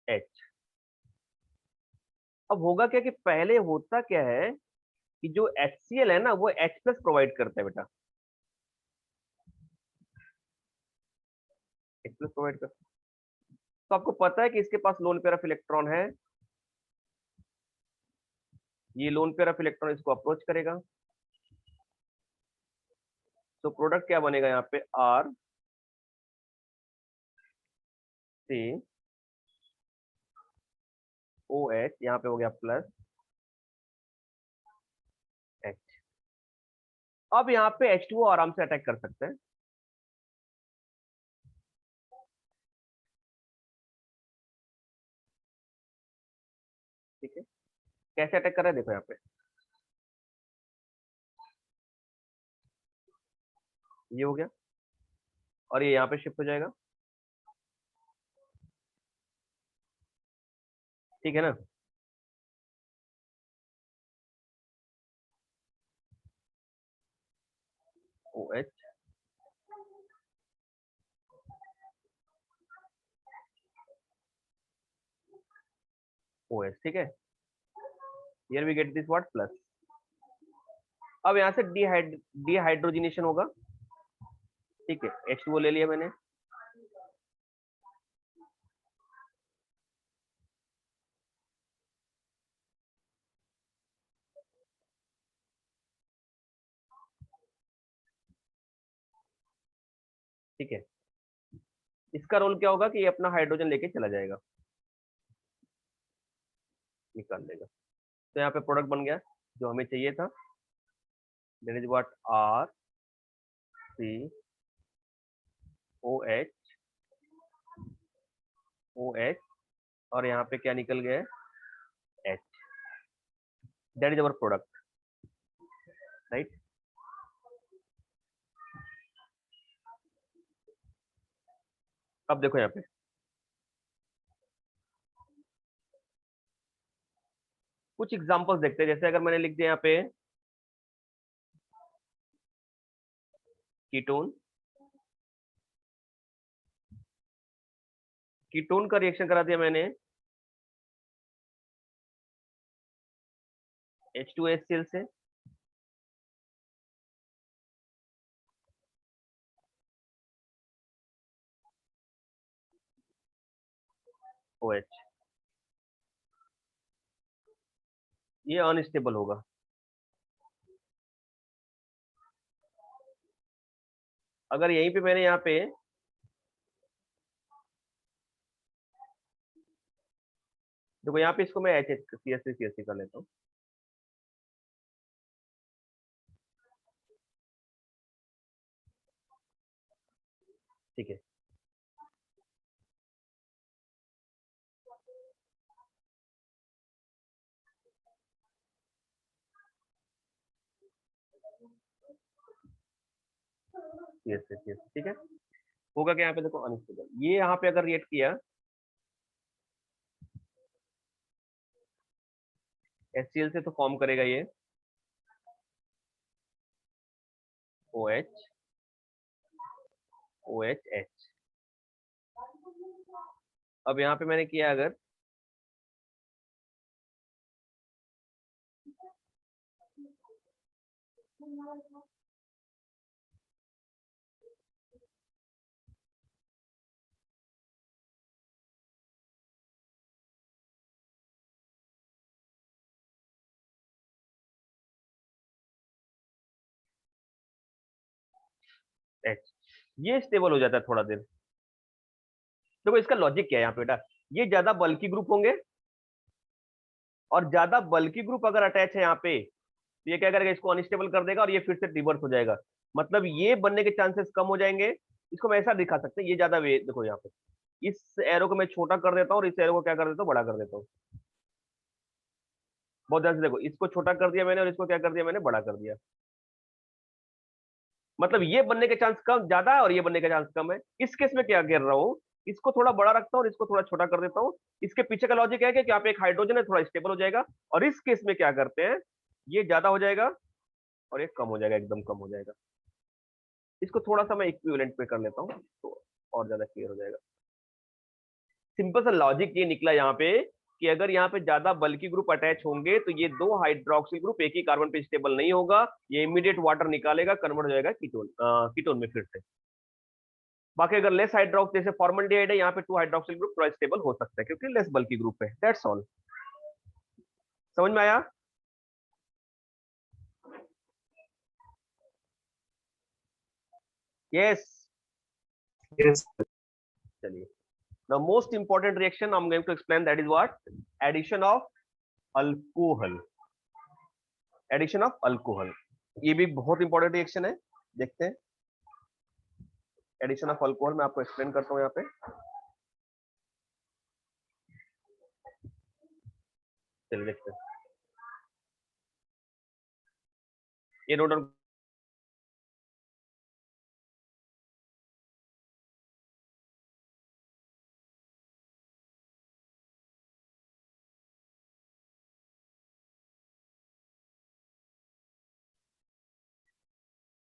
H। अब होगा क्या कि पहले होता क्या है कि जो HCl है ना वो H प्लस प्रोवाइड करता है बेटा, H प्लस प्रोवाइड करता है। तो आपको पता है कि इसके पास लोन पेयर ऑफ इलेक्ट्रॉन है, ये लोन पेयर ऑफ इलेक्ट्रॉन इसको अप्रोच करेगा, तो प्रोडक्ट क्या बनेगा यहाँ पे, R C OH, यहाँ पे हो गया प्लस H। अब यहाँ पे H2O आराम से अटैक कर सकते हैं, ठीक है। कैसे अटैक कर रहा है देखो यहाँ पे, ये हो गया और ये यहाँ पे शिफ्ट हो जाएगा, ठीक है ना। OH OH, ठीक है। Here we get this what, plus. अब यहाँ से डिहाइड्रोजिनेशन होगा, ठीक है। H2O ले लिया मैंने, ठीक है। इसका रोल क्या होगा कि ये अपना हाइड्रोजन लेके चला जाएगा, निकाल लेगा। तो यहाँ पे प्रोडक्ट बन गया जो हमें चाहिए था, that is what R C OH OH, और यहाँ पे क्या निकल गया है, H। That is our product, right. अब देखो यहाँ पे कुछ एग्जांपल्स देखते हैं। जैसे अगर मैंने लिख दिया यहाँ पे कीटोन, कीटोन का रिएक्शन करा दिया मैंने H2HCl से, OH, ये अनस्टेबल होगा। अगर यहीं पे मैंने यहाँ पे देखो, यहाँ पे इसको मैं HCl कर लेता हूँ। ठीक है, ठीक है। होगा क्या यहाँ पे, देखो अनस्टेबल, ये यहाँ पे अगर रिएक्ट किया HCl से तो फॉर्म करेगा ये OH, OHH। अब यहाँ पे मैंने किया अगर H, ये स्टेबल हो जाता है थोड़ा देर। देखो इसका लॉजिक क्या है यहाँ पे बेटा, ये ज्यादा बल्की ग्रुप होंगे, और ज्यादा बल्की ग्रुप अगर अटैच है यहाँ पे तो ये क्या करेगा, इसको अनस्टेबल कर देगा और ये फिर से रिवर्स हो जाएगा। मतलब ये बनने के चांसेस कम हो जाएंगे। इसको मैं ऐसा दिखा सकते हैं, ये ज्यादा वे, देखो यहाँ पे इस एरो को मैं छोटा कर देता हूँ और इस एरो को क्या कर देता हूँ, बड़ा कर देता हूँ। बहुत ध्यान से देखो, इसको छोटा कर दिया मैंने और इसको क्या कर दिया मैंने, बड़ा कर दिया। मतलब ये बनने के चांस कम ज्यादा है और ये बनने के चांस कम है। इस केस में क्या कर रहा हूँ, इसको थोड़ा बड़ा रखता हूँ और इसको थोड़ा छोटा कर देता हूँ। इसके पीछे का लॉजिक है कि यहाँ पे एक हाइड्रोजन है, थोड़ा स्टेबल हो जाएगा, और इस केस में क्या करते हैं, ये ज्यादा हो जाएगा और ये कम हो जाएगा, एकदम कम हो जाएगा। इसको थोड़ा सा मैं इक्विवेलेंट पे कर लेता हूँ तो और ज्यादा क्लियर हो जाएगा। सिंपल सा लॉजिक ये निकला यहाँ पे कि अगर यहाँ पे ज्यादा बल्की ग्रुप अटैच होंगे तो ये दो हाइड्रोक्सिल ग्रुप एक ही कार्बन पे स्टेबल नहीं होगा, ये इमीडिएट वाटर निकालेगा, कन्वर्ट हो जाएगा कीटोन, कीटोन में फिर से। बाकी अगर लेस हाइड्रोक्स, जैसे फॉर्मल्डिहाइड है, यहाँ पे 2 हाइड्रोक्सिल ग्रुप थोड़ा स्टेबल हो सकता है क्योंकि लेस बल्की ग्रुप है। That's all. समझ में आया? यस।
Yes.
चलिए, the most important reaction I'm going to explain, that is what, addition of alcohol। Addition of alcohol, ये भी बहुत इंपॉर्टेंट रिएक्शन है। देखते हैं एडिशन ऑफ अल्कोहल, मैं आपको एक्सप्लेन करता हूँ यहाँ पे। चलिए देखते हैं, ये नोट डाउन।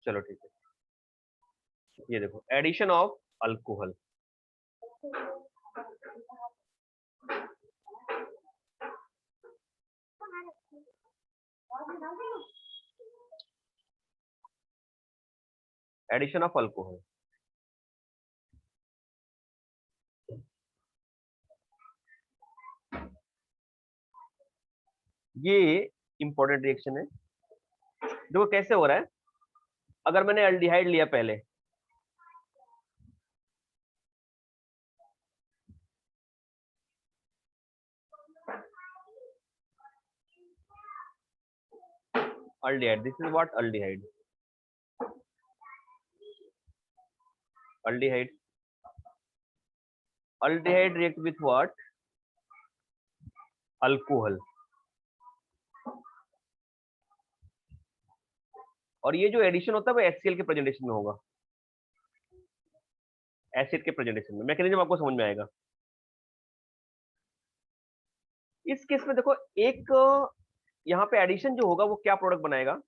चलो ठीक है, ये देखो addition of alcohol. Addition of alcohol, ये इंपॉर्टेंट रिएक्शन है। देखो कैसे हो रहा है, अगर मैंने अल्डिहाइड लिया पहले, aldehyde, this is what aldehyde, aldehyde, aldehyde react with what, alcohol, और ये जो एडिशन होता है वो HCl के प्रेजेंटेशन में होगा, एसिड के प्रेजेंटेशन में। मैकेनिज्म आपको समझ में आएगा। इस केस में देखो, एक यहाँ पे एडिशन जो होगा वो क्या प्रोडक्ट बनाएगा,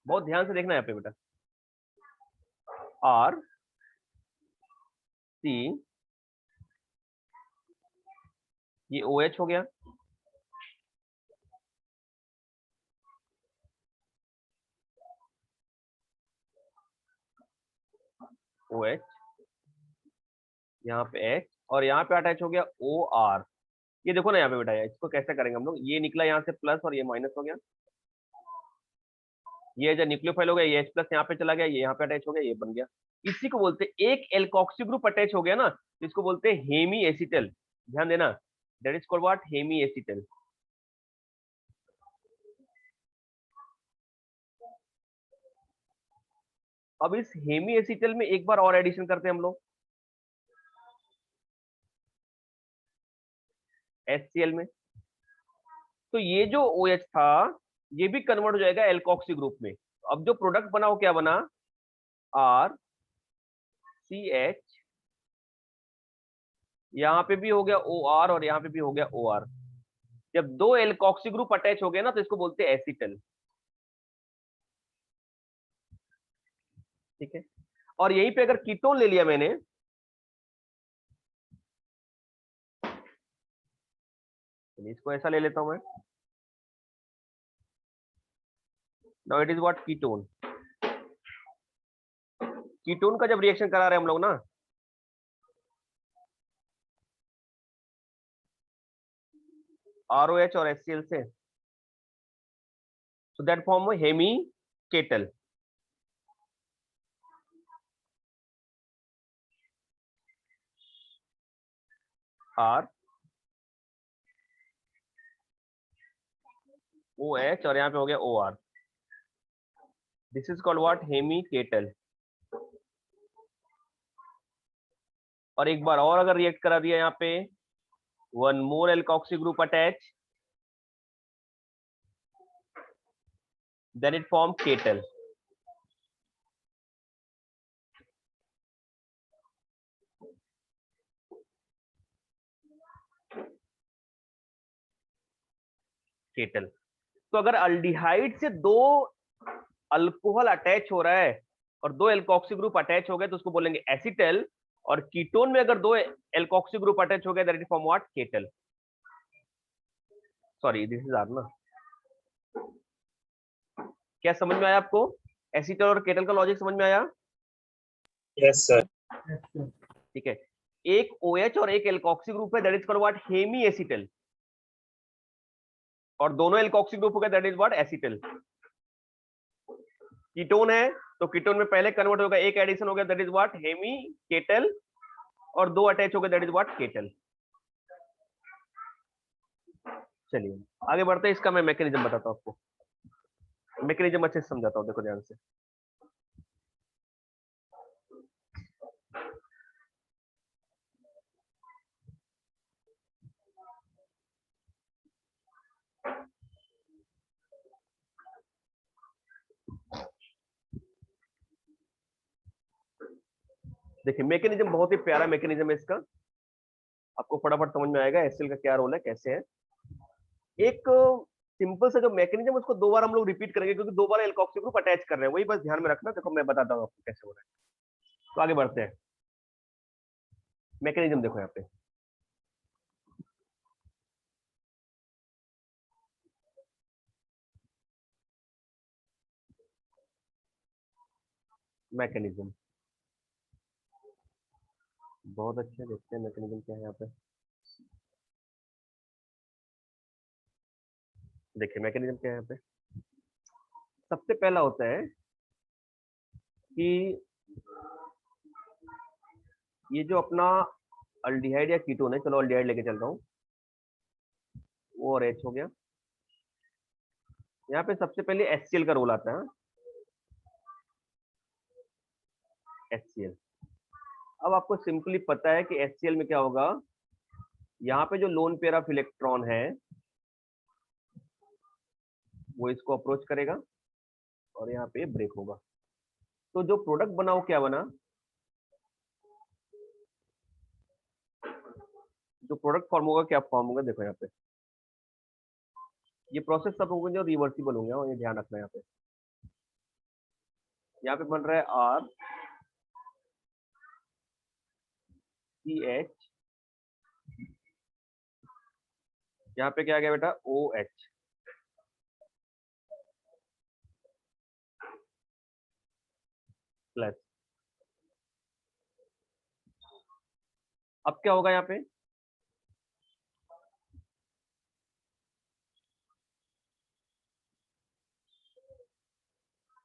बहुत ध्यान से देखना यहाँ पे बेटा, R C ये OH हो गया, OH, यहाँ पे H और यहाँ पे अटैच हो गया OR। ये देखो ना यहाँ पे बेटा, इसको कैसे करेंगे हम लोग, ये निकला यहाँ से प्लस और ये माइनस हो गया, ये जो न्यूक्लियोफाइल हो गया, ये H प्लस यहाँ पे चला गया, ये यहाँ पे अटैच हो गया, ये बन गया। इसी को बोलते हैं, एक एल्कोक्सी ग्रुप अटैच हो गया ना, तो इसको बोलते हैं हेमी एसिटल। ध्यान देना, that is called what, hemiacetal. अब इस हेमी एसिटल में एक बार और एडिशन करते हैं हम लोग HCl में, तो ये जो OH था ये भी कन्वर्ट हो जाएगा एल्कोक्सी ग्रुप में। अब जो प्रोडक्ट बना वो क्या बना, RCH, यहाँ पे भी हो गया OR और यहाँ पे भी हो गया OR। जब दो एल्कोक्सी ग्रुप अटैच हो गए ना तो इसको बोलते हैं एसिटल। ठीक है, और यहीं पे अगर कीटोन ले लिया मैंने, इसको ऐसा ले लेता हूं मैं, now it is what, ketone. Ketone का जब रिएक्शन करा रहे हैं हम लोग ना, ROH और HCl से, so that form hemiketal. R OH और यहाँ पे हो गया OR, this is called what, hemiketal. और एक बार और अगर रिएक्ट करा दिया यहाँ पे, one more alkoxy group attach, then it form kettle. Kettle. तो अगर अल्डिहाइड से दो अल्कोहल अटैच हो रहा है और दो एल्कोक्सी ग्रुप अटैच हो गए तो उसको बोलेंगे एसिटल, और कीटोन में अगर दो एल्कोक्सी ग्रुप अटैच हो गए that is form what, ketal. Sorry, this is R ना। क्या समझ में आया आपको, एसिटल और केटल का लॉजिक समझ में आया?
Yes, sir.
ठीक है, एक OH और एक एल्कोक्सी ग्रुप है that is called what, hemiacetal, और दोनों एल्कोक्सी ग्रुप हो गए that is what, acetal. Ketone है तो कीटोन में पहले कन्वर्ट होगा, एक एडिशन हो गया that is what, hemiketal, और दो अटैच हो गए दैट इज व्हाट, केटल। चलिए आगे बढ़ते हैं, इसका मैं मैकेनिज्म बताता हूं आपको, मैकेनिज्म अच्छे से समझाता हूं, देखो ध्यान से। देखिए मैकेनिज्म बहुत ही प्यारा मैकेनिज्म है इसका, आपको फटाफट समझ में आएगा HCl का क्या रोल है, कैसे है। एक सिंपल सा जो मैकेनिज्म उसको दो बार हम लोग रिपीट करेंगे क्योंकि दो बार एल्कोक्सी ग्रुप अटैच कर रहे हैं, वही बस ध्यान में रखना। देखो मैं बताता हूँ आपको कैसे हो रहा है, तो आगे बढ़ते हैं। मैकेनिज्म देखो यहाँ पे, मैकेनिज्म बहुत अच्छे, देखते हैं मैकेनिज्म क्या है यहाँ पे। देखिए मैकेनिज्म क्या है यहाँ पे, सबसे पहला होता है कि ये जो अपना अल्डिहाइड या कीटोन है, चलो अल्डिहाइड लेके चल रहा हूँ, वो और H हो गया। यहाँ पे सबसे पहले HCl का रोल आता है, HCl। अब आपको सिंपली पता है कि HCl में क्या होगा, यहाँ पे जो लोन पेयर ऑफ इलेक्ट्रॉन है वो इसको अप्रोच करेगा और यहाँ पे ब्रेक होगा, तो जो प्रोडक्ट बना वो क्या बना, जो प्रोडक्ट फॉर्म होगा क्या फॉर्म होगा, देखो यहाँ पे ये प्रोसेस सब होंगे जो रिवर्सिबल होंगे, और ये ध्यान रखना। यहाँ पे बन रहा है RCH यहाँ पे क्या आ गया बेटा, ओ एच। प्लस, अब क्या होगा यहाँ पे,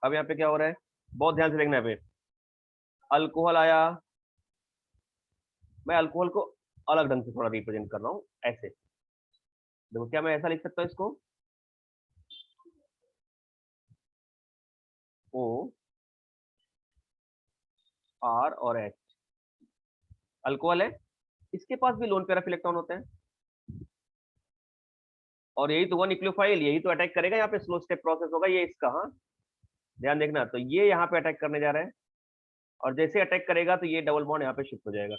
अब यहाँ पे क्या हो रहा है, बहुत ध्यान से देखना है। पे अल्कोहल आया, मैं अल्कोहल को अलग ढंग से थोड़ा रिप्रेजेंट कर रहा हूँ, ऐसे देखो, क्या मैं ऐसा लिख सकता हूँ इसको, ओ आर और एच, अल्कोहल है, इसके पास भी लोन पैराफिल इलेक्ट्रॉन होते हैं, और यही तो वन न्यूक्लियोफाइल, यही तो अटैक करेगा यहाँ पे, स्लो स्टेप प्रोसेस होगा ये इसका। हाँ, ध्यान देखना, तो ये यहाँ पे अटैक करने जा रहा है, और जैसे अटैक करेगा तो ये डबल बॉन्ड यहाँ पे शिफ्ट हो जाएगा।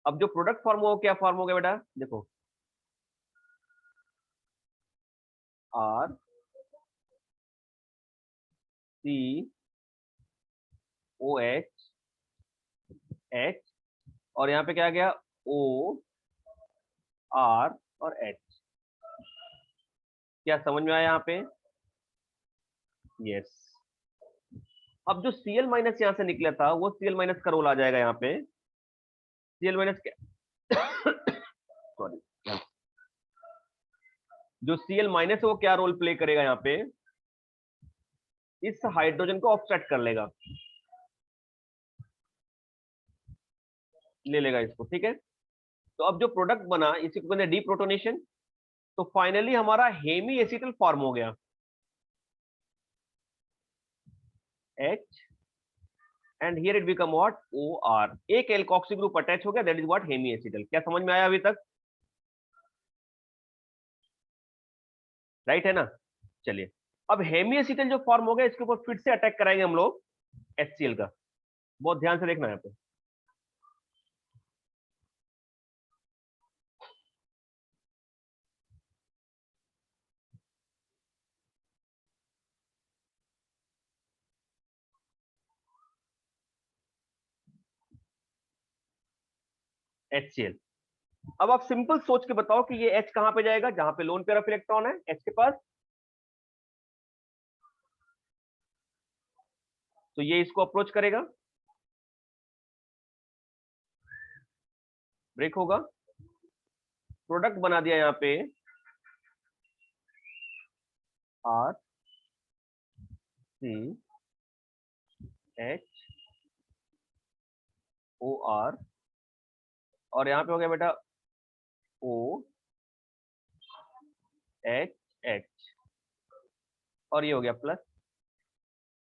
अब जो प्रोडक्ट फॉर्म हो, क्या फॉर्म हो गया बेटा, देखो, R C O H H, और यहाँ पे क्या आ गया, ओ आर और एच। क्या समझ में आया यहाँ पे, यस। अब जो Cl माइनस यहाँ से निकला था, वो Cl माइनस का रोल आ जाएगा यहाँ पे, Cl माइनस क्या सॉरी, जो Cl माइनस है वो क्या रोल प्ले करेगा यहाँ पे, इस हाइड्रोजन को ऑफसेट कर लेगा, ले लेगा इसको, ठीक है। तो अब जो प्रोडक्ट बना, इसी को कहते हैं डीप्रोटोनेशन। तो फाइनली हमारा हेमी एसिटल फॉर्म हो गया, H and here it become what, OR, एक एल्कोक्सी ग्रुप अटैच हो गया, that is what hemiacetal. क्या समझ में आया अभी तक, राइट है ना। चलिए, अब हेमी एसिटल जो फॉर्म हो गया, इसके ऊपर फिर से अटैक कराएंगे हम लोग HCl का, बहुत ध्यान से देखना है यहाँ पे। HCl, अब आप सिंपल सोच के बताओ कि ये H कहां पे जाएगा, जहां पे लोन पेयर ऑफ इलेक्ट्रॉन है H के पास, तो ये इसको अप्रोच करेगा, ब्रेक होगा, प्रोडक्ट बना दिया यहाँ पे R C H O R, और यहाँ पे हो गया बेटा ओ एच एच, और ये हो गया प्लस।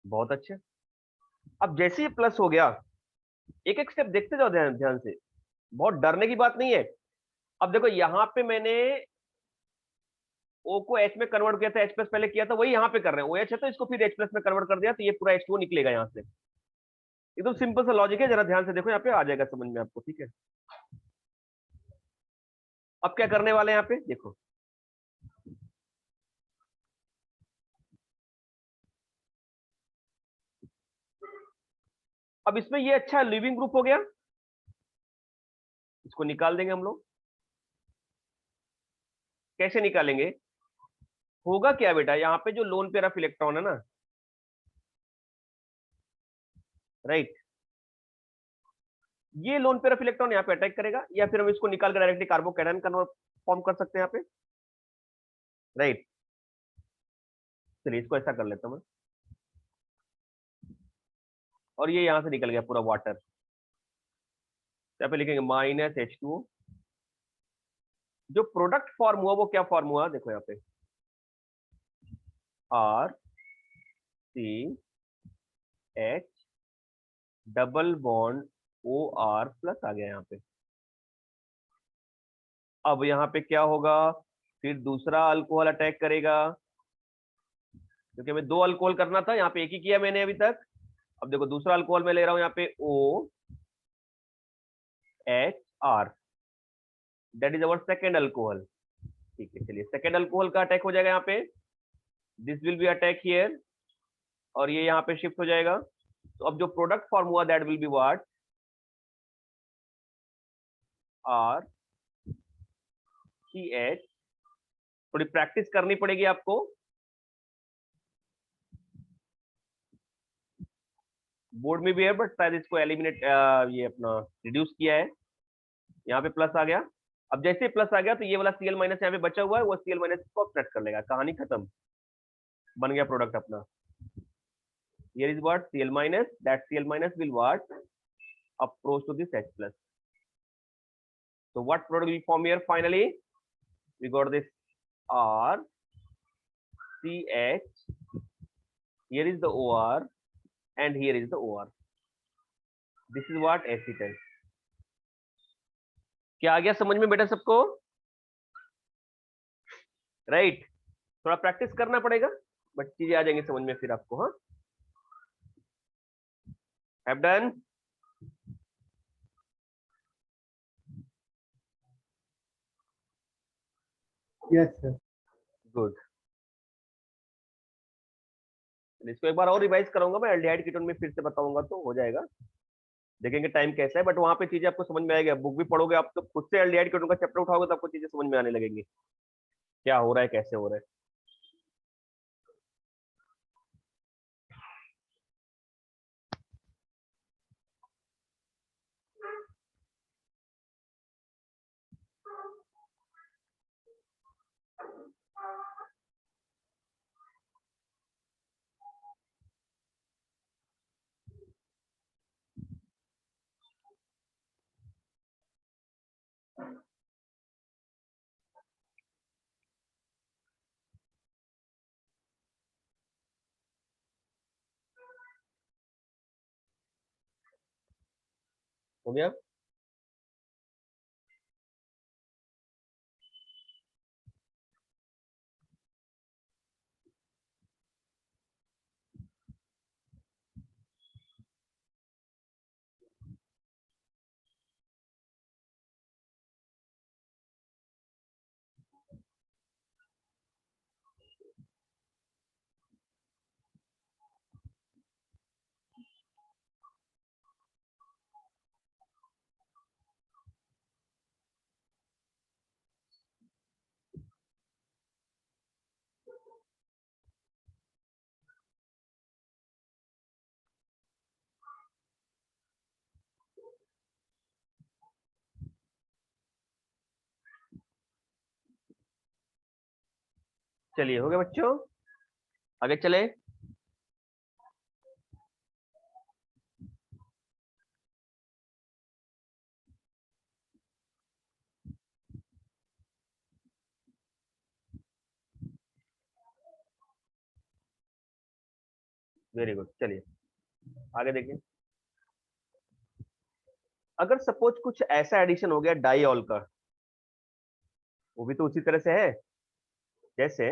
बहुत अच्छे, अब जैसे ही प्लस हो गया, एक एक स्टेप देखते जाओ ध्यान ध्यान से, बहुत डरने की बात नहीं है। अब देखो, यहाँ पे मैंने O को H में कन्वर्ट किया था, H प्लस पहले किया था, वही यहाँ पे कर रहे हैं, OH है तो इसको फिर H प्लस में कन्वर्ट कर दिया, तो ये पूरा H2O निकलेगा यहाँ से। एकदम सिंपल सा लॉजिक है, जरा ध्यान से देखो, यहाँ पे आ जाएगा समझ में आपको, ठीक है। अब क्या करने वाले हैं यहाँ पे, देखो, अब इसमें ये अच्छा लिविंग ग्रुप हो गया, इसको निकाल देंगे हम लोग। कैसे निकालेंगे, होगा क्या बेटा, यहाँ पे जो लोन पेयर ऑफ इलेक्ट्रॉन है ना, राइट, ये लोन पेयर ऑफ इलेक्ट्रॉन यहाँ पे अटैक करेगा, या फिर हम इसको निकाल कर डायरेक्टली कार्बोकैटायन कन्वर्ट फॉर्म कर सकते हैं यहाँ पे, राइट। चलिए इसको ऐसा कर लेता हूँ मैं, और ये यहाँ से निकल गया पूरा वाटर, यहाँ पे लिखेंगे माइनस H2O। जो प्रोडक्ट फॉर्म हुआ वो क्या फॉर्म हुआ, देखो यहाँ पे R C H double bond O R plus आ गया यहाँ पे। अब यहाँ पे क्या होगा, फिर दूसरा अल्कोहल अटैक करेगा, क्योंकि हमें दो अल्कोहल करना था, यहाँ पे एक ही किया मैंने अभी तक। अब देखो, दूसरा अल्कोहल मैं ले रहा हूँ यहाँ पे O H R, that is our second alcohol, ठीक है। चलिए, सेकेंड अल्कोहल का अटैक हो जाएगा यहाँ पे, this will be attack here, और ये यहाँ पे शिफ्ट हो जाएगा। तो अब जो प्रोडक्ट फॉर्म हुआ, that will be what, R CH, थोड़ी प्रैक्टिस करनी पड़ेगी आपको। बोर्ड में भी है बट शायद इसको एलिमिनेट ये अपना रिड्यूस किया है। यहाँ पे प्लस आ गया। अब जैसे प्लस आ गया तो ये वाला Cl माइनस यहाँ पे बचा हुआ है, वो Cl माइनस को अपसेट कर लेगा, कहानी खत्म, बन गया प्रोडक्ट अपना। Here is what Cl minus, that Cl minus will what approach to this H plus. So what product will form here finally? We got this R, CH, here is the OR, and here is the OR. This is what acetal. क्या आ गया समझ में बेटा सबको? Right, थोड़ा practice करना पड़ेगा but चीजें आ जाएंगी समझ में फिर आपको। हाँ, have done?
Yes, sir.
Good. इसको एक बार और रिवाइज कराऊंगा मैं, एल्डिहाइड कीटोन में फिर से बताऊंगा तो हो जाएगा। देखेंगे टाइम कैसा है, बट वहां पे चीजें आपको समझ में आएगी। बुक भी पढ़ोगे आप तो खुद से एल्डिहाइड कीटोन का चैप्टर उठाओगे तो आपको चीजें समझ में आने लगेंगी, क्या हो रहा है कैसे हो रहा है। हो गया? चलिए हो गया बच्चों, आगे चले। वेरी गुड, चलिए आगे देखिए। अगर सपोज कुछ ऐसा एडिशन हो गया डाईऑल का, वो भी तो उसी तरह से है जैसे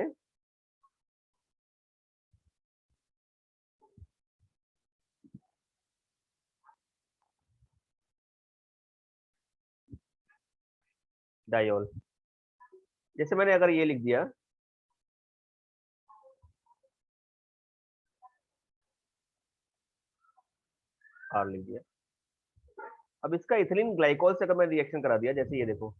डाईऑल। जैसे मैंने अगर ये लिख दिया आर, लिख दिया। अब इसका इथिलीन ग्लाइकोल से अगर मैं रिएक्शन करा दिया, जैसे ये देखो,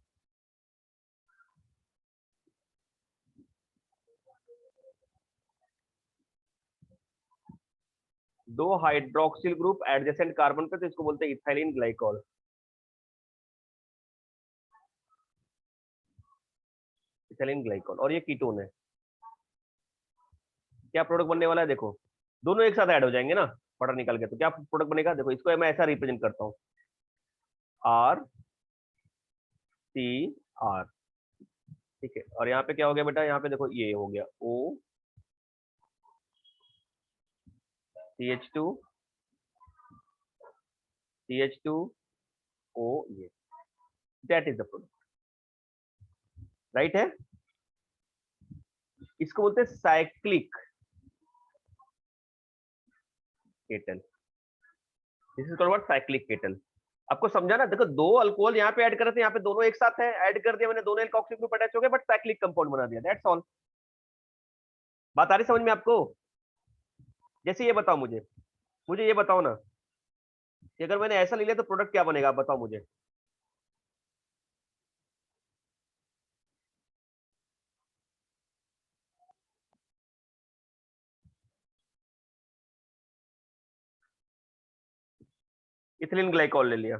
दो हाइड्रोक्सिल ग्रुप एडजेसेंट कार्बन पे, तो इसको बोलते हैं इथाइलिन ग्लाइकोल। इथाइलिन ग्लाइकोल, और ये कीटोन है। क्या प्रोडक्ट बनने वाला है देखो, दोनों एक साथ ऐड हो जाएंगे ना वाटर निकाल के, तो क्या प्रोडक्ट बनेगा देखो। इसको मैं ऐसा रिप्रेजेंट करता हूँ, आर सी आर, ठीक है। और यहाँ पे क्या हो गया बेटा, यहाँ पे देखो ये हो गया ओ CH2 CH2 O, ये that is the product, right है। इसको बोलते हैं cyclic kettle. This is called what, cyclic kettle. आपको समझा ना, देखो दो अल्कोहल यहाँ पे ऐड कर रहे थे, यहाँ पे दोनों एक साथ है, ऐड कर दिया मैंने, दोनों एल्कोक्सिल ग्रुप अटैच हो गए, बट साइक्लिक कंपाउंड बना दिया, दैट्स ऑल। बात आ रही समझ में आपको? जैसे ये बताओ मुझे, मुझे ये बताओ ना कि अगर मैंने ऐसा ले लिया तो प्रोडक्ट क्या बनेगा, आप बताओ मुझे। इथिलीन ग्लाइकॉल ले लिया,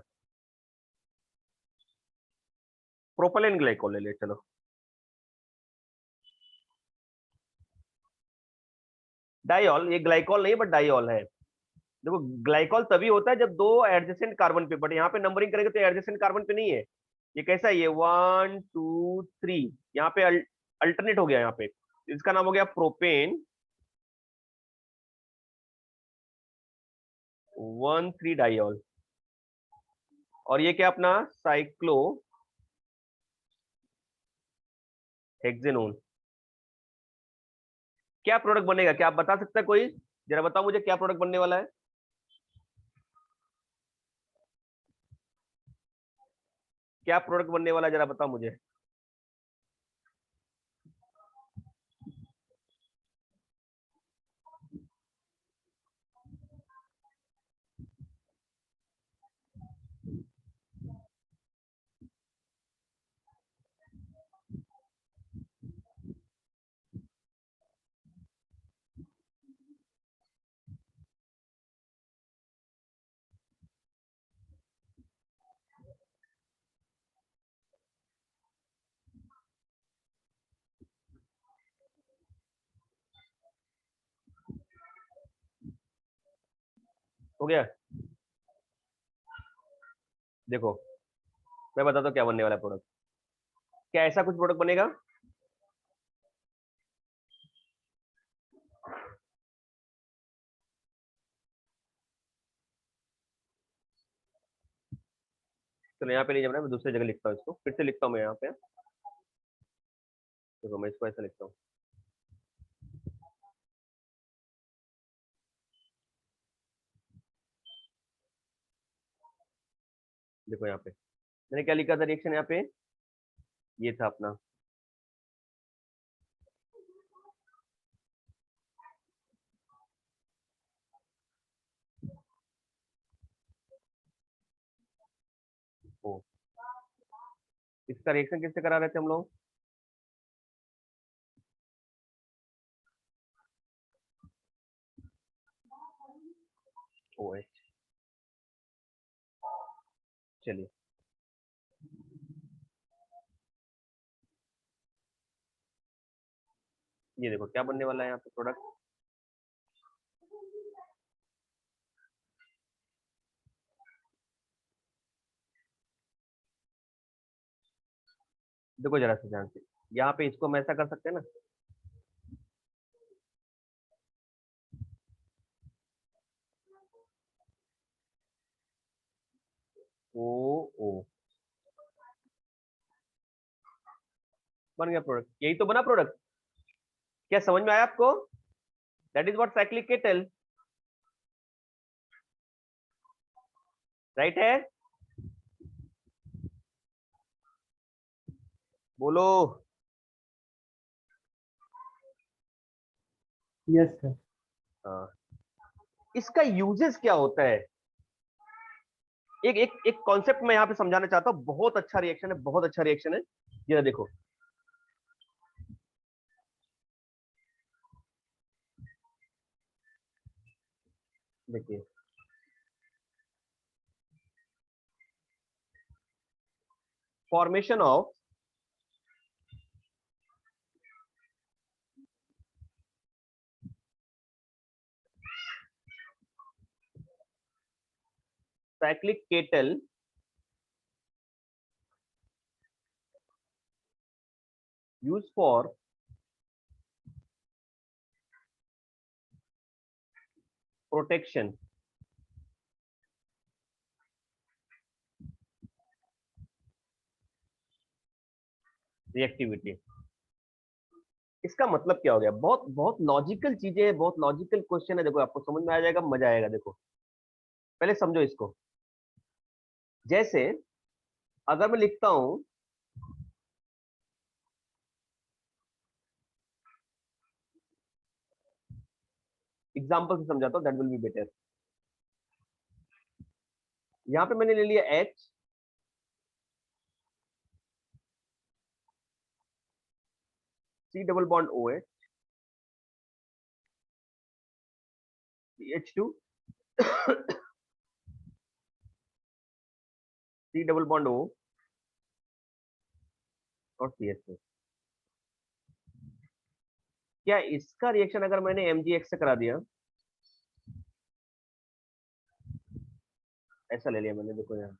प्रोपेलिन ग्लाइकॉल ले लिया। चलो डाइऑल, ये ग्लाइकॉल नहीं बट डाइऑल है। देखो ग्लाइकॉल तभी होता है जब दो एडजेसेंट कार्बन पे, बट यहाँ पे नंबरिंग करेंगे तो एडजेसेंट कार्बन पे नहीं है। ये कैसा है, ये 1 2 3, यहाँ पे अल्टरनेट हो गया। यहाँ पे इसका नाम हो गया प्रोपेन 1,3 डाइऑल, और ये क्या अपना साइक्लो हेक्सेनोन। क्या प्रोडक्ट बनेगा, क्या आप बता सकते हैं कोई? जरा बताओ मुझे क्या प्रोडक्ट बनने वाला है। क्या प्रोडक्ट बनने वाला है, जरा बताओ मुझे। हो गया, देखो मैं बताता हूँ क्या बनने वाला है प्रोडक्ट। क्या ऐसा कुछ प्रोडक्ट बनेगा? चलो यहाँ पे नहीं जमना है, मैं दूसरी जगह लिखता हूँ इसको, फिर से लिखता हूँ मैं यहाँ पे। देखो मैं इसको ऐसा लिखता हूँ, देखो यहाँ पे मैंने क्या लिखा था रिएक्शन यहाँ पे, ये था अपना ओ। इसका रिएक्शन किससे करा रहे थे हम लोग? O H. चलिए ये देखो क्या बनने वाला है यहाँ पे प्रोडक्ट। देखो जरा से ध्यान से, यहाँ पे इसको हम ऐसा कर सकते हैं ना, ओ ओ, बन गया प्रोडक्ट। यही तो बना प्रोडक्ट। क्या समझ में आया आपको? That is what cyclic kettle, right है? बोलो।
Yes sir.
हाँ, इसका यूजेस क्या होता है? एक एक एक कॉन्सेप्ट मैं यहाँ पे समझाना चाहता हूँ। बहुत अच्छा रिएक्शन है, बहुत अच्छा रिएक्शन है। ये देखो, देखिए formation of cyclic kettle use for protection, reactivity. इसका मतलब क्या हो गया? बहुत बहुत लॉजिकल चीजें हैं, बहुत लॉजिकल क्वेश्चन है। देखो आपको समझ में आ जाएगा, मजा आएगा। देखो पहले समझो इसको। जैसे अगर मैं लिखता हूं, एग्जाम्पल से समझाता हूं, दैट विल बी बेटर। यहां पे मैंने ले लिया H, C double bond OH, CH2 C double bond O और CH2। क्या इसका रिएक्शन अगर मैंने MgX से करा दिया, ऐसा ले लिया मैंने, देखो यहाँ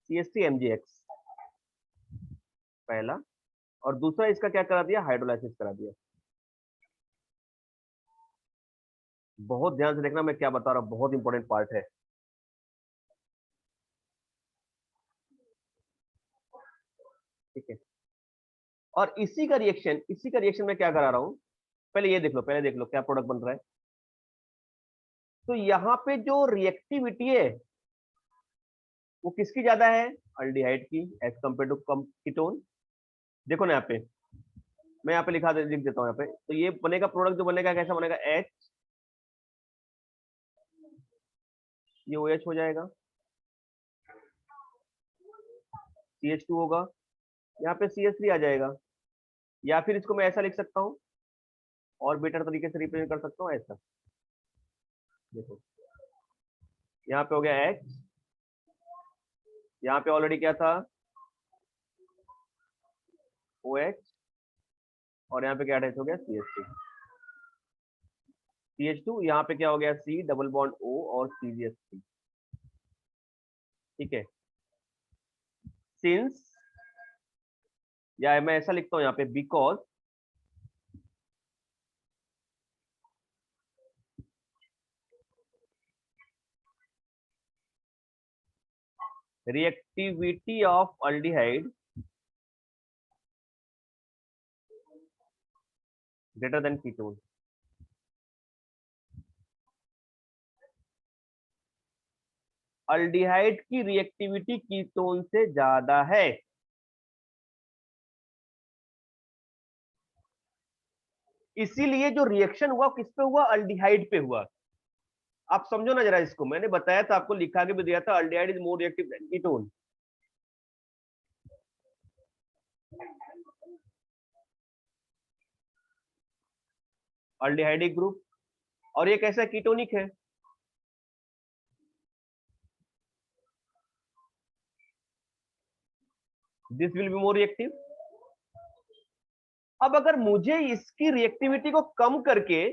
CH3 MgX पहला, और दूसरा इसका क्या करा दिया, हाइड्रोलाइसिस करा दिया। बहुत ध्यान से देखना मैं क्या बता रहा हूं, बहुत इंपॉर्टेंट पार्ट है। ठीक है, और इसी का रिएक्शन मैं क्या करा रहा हूं, पहले ये देख लो, पहले देख लो क्या प्रोडक्ट बन रहा है। तो यहाँ पे जो रिएक्टिविटी है वो किसकी ज्यादा है, अल्डिहाइड की एज कंपेयर टू कीटोन। देखो ना यहाँ पे, मैं यहाँ पे लिख देता हूँ यहाँ पे। तो ये बनेगा प्रोडक्ट, जो बनेगा कैसा बनेगा, H, ये OH हो जाएगा, CH2 होगा, यहाँ पे CH3 आ जाएगा। या फिर इसको मैं ऐसा लिख सकता हूँ, और बेटर तरीके से रिप्रेजेंट कर सकता हूँ ऐसा। देखो यहाँ पे हो गया H, यहाँ पे ऑलरेडी क्या था, OH, और यहाँ पे क्या अटैच हो गया, CH2। CH2 यहाँ पे क्या हो गया, C डबल बॉन्ड O और CgH3। ठीक है, सिंस, या मैं ऐसा लिखता हूँ यहाँ पे, because reactivity of aldehyde greater than ketone। Aldehyde की रिएक्टिविटी कीटोन से ज्यादा है। इसीलिए जो रिएक्शन हुआ किस पे हुआ, अल्डिहाइड पे हुआ। आप समझो ना जरा इसको, मैंने बताया था आपको, लिखा के भी दिया था, aldehyde is more reactive than ketone. Aldehydic group, और ये कैसा कीटोनिक है। This will be more reactive. अब अगर मुझे इसकी रिएक्टिविटी को कम करके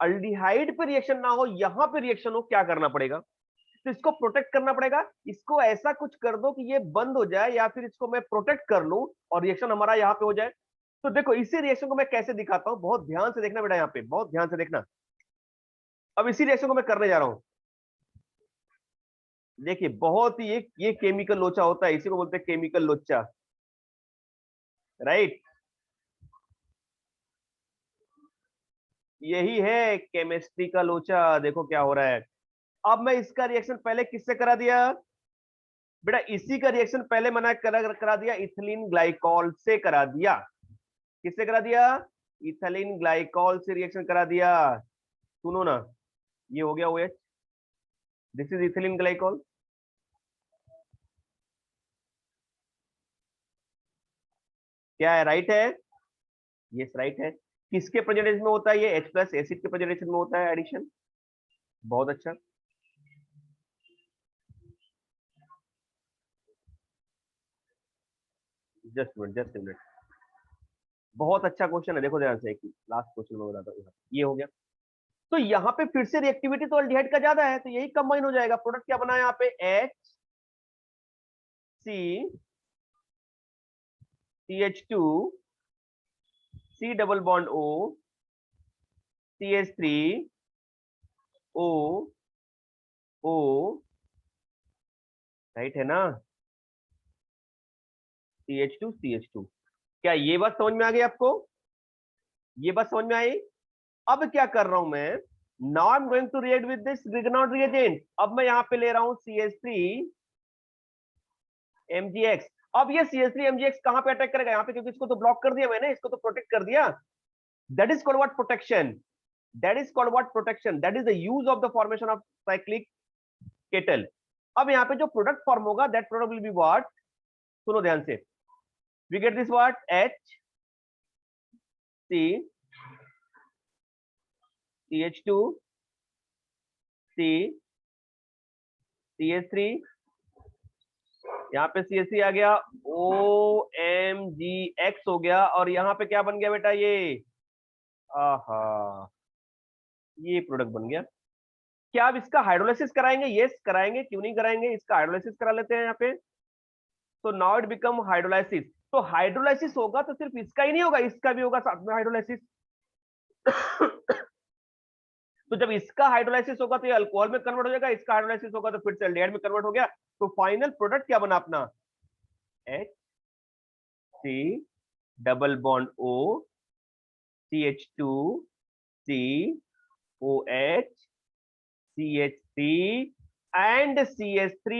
अल्डिहाइड पे रिएक्शन ना हो, यहां पे रिएक्शन हो, क्या करना पड़ेगा, तो इसको प्रोटेक्ट करना पड़ेगा। इसको ऐसा कुछ कर दो कि ये बंद हो जाए, या फिर इसको मैं प्रोटेक्ट कर लूं और रिएक्शन हमारा यहाँ पे हो जाए। तो देखो इसी रिएक्शन को मैं कैसे दिखाता हूं, बहुत ध्यान से देखना बेटा, यहाँ पे बहुत ध्यान से देखना। अब इसी रिएक्शन को मैं करने जा रहा हूं। देखिए बहुत ही ये केमिकल लोचा होता है, इसी को बोलते हैं केमिकल लोचा, राइट। यही है केमिस्ट्री का लोचा। देखो क्या हो रहा है। अब मैं इसका रिएक्शन पहले किससे करा दिया बेटा, इसी का रिएक्शन पहले मैंने करा दिया इथिलीन ग्लाइकॉल से करा दिया। किससे करा दिया, इथिलीन ग्लाइकॉल से रिएक्शन करा दिया। सुनो ना, ये हो गया OH, this is ethylene glycol. क्या है, राइट है, यस राइट है। किसके प्रेजेंटेशन में होता है ये, H प्लस एसिड के प्रेजेंटेशन में होता है एडिशन। बहुत अच्छा, जस्ट मिनट, बहुत अच्छा क्वेश्चन है, देखो ध्यान से, एक लास्ट क्वेश्चन में बताता हूँ। ये हो गया, तो यहाँ पे फिर से रिएक्टिविटी तो अल्डिहाइड का ज्यादा है, तो यही कंबाइन हो जाएगा। प्रोडक्ट क्या बना है यहाँ पे, HC CH2 C double bond O CH3 O O, right है ना, CH2 क्या ये बात समझ में आ गई आपको, ये बात समझ में आई। अब क्या कर रहा हूं मैं, now I am going to react with this Grignard reagent. अब मैं यहां पे ले रहा हूं CH3 MgX। अब ये CH3 MgX कहां पे अटैक करेगा, यहाँ पे, क्योंकि इसको तो ब्लॉक कर दिया मैंने, इसको तो प्रोटेक्ट कर दिया। That is called what, protection. That is called what, protection. That is the use of the formation of cyclic ketal. अब यहाँ पे जो प्रोडक्ट फॉर्म होगा, that product will be what, सुनो ध्यान से, we get this what, HC CH2 C CH3, यहाँ पे CH3 आ गया, OMGX हो गया, और यहाँ पे क्या बन गया बेटा ये, आहा, ये प्रोडक्ट बन गया। क्या आप इसका हाइड्रोलाइसिस कराएंगे? यस कराएंगे, क्यों नहीं कराएंगे, इसका हाइड्रोलाइसिस करा लेते हैं यहाँ पे। तो नाउ इट बिकम हाइड्रोलाइसिस। तो हाइड्रोलाइसिस होगा तो सिर्फ इसका ही नहीं होगा, इसका भी होगा साथ में हाइड्रोलाइसिस। तो जब इसका हाइड्रोलाइसिस होगा तो ये अल्कोहल में कन्वर्ट हो जाएगा, इसका हाइड्रोलाइसिस होगा तो फिर से एल्डिहाइड में कन्वर्ट हो गया। तो फाइनल प्रोडक्ट क्या बना अपना, HC double bond O CH2 C OH CH3 and CH3।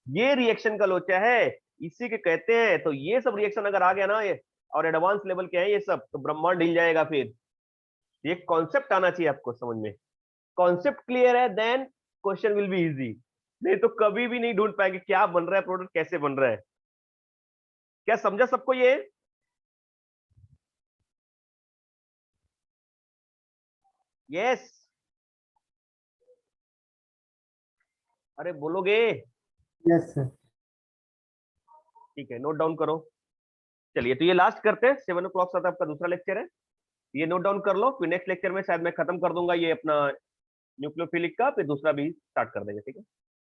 ये रिएक्शन का लोचा है, इसी के कहते हैं। तो ये सब रिएक्शन अगर आ गया ना, ये और एडवांस लेवल के हैं ये सब, तो ब्रह्मांड हिल जाएगा। फिर ये कॉन्सेप्ट आना चाहिए आपको समझ में। कॉन्सेप्ट क्लियर है, then question will be easy. नहीं तो कभी भी नहीं ढूंढ पाएंगे क्या बन रहा है प्रोडक्ट, कैसे बन रहा है। क्या समझा सबको ये? यस, अरे बोलोगे?
Yes sir.
ठीक है, नोट डाउन करो। चलिए तो ये लास्ट करते हैं, 7 o'clock साथ आपका दूसरा लेक्चर है, ये नोट डाउन कर लो। फिर नेक्स्ट लेक्चर में शायद मैं खत्म कर दूंगा ये अपना न्यूक्लियोफिलिक का, फिर दूसरा भी स्टार्ट कर देंगे, ठीक है।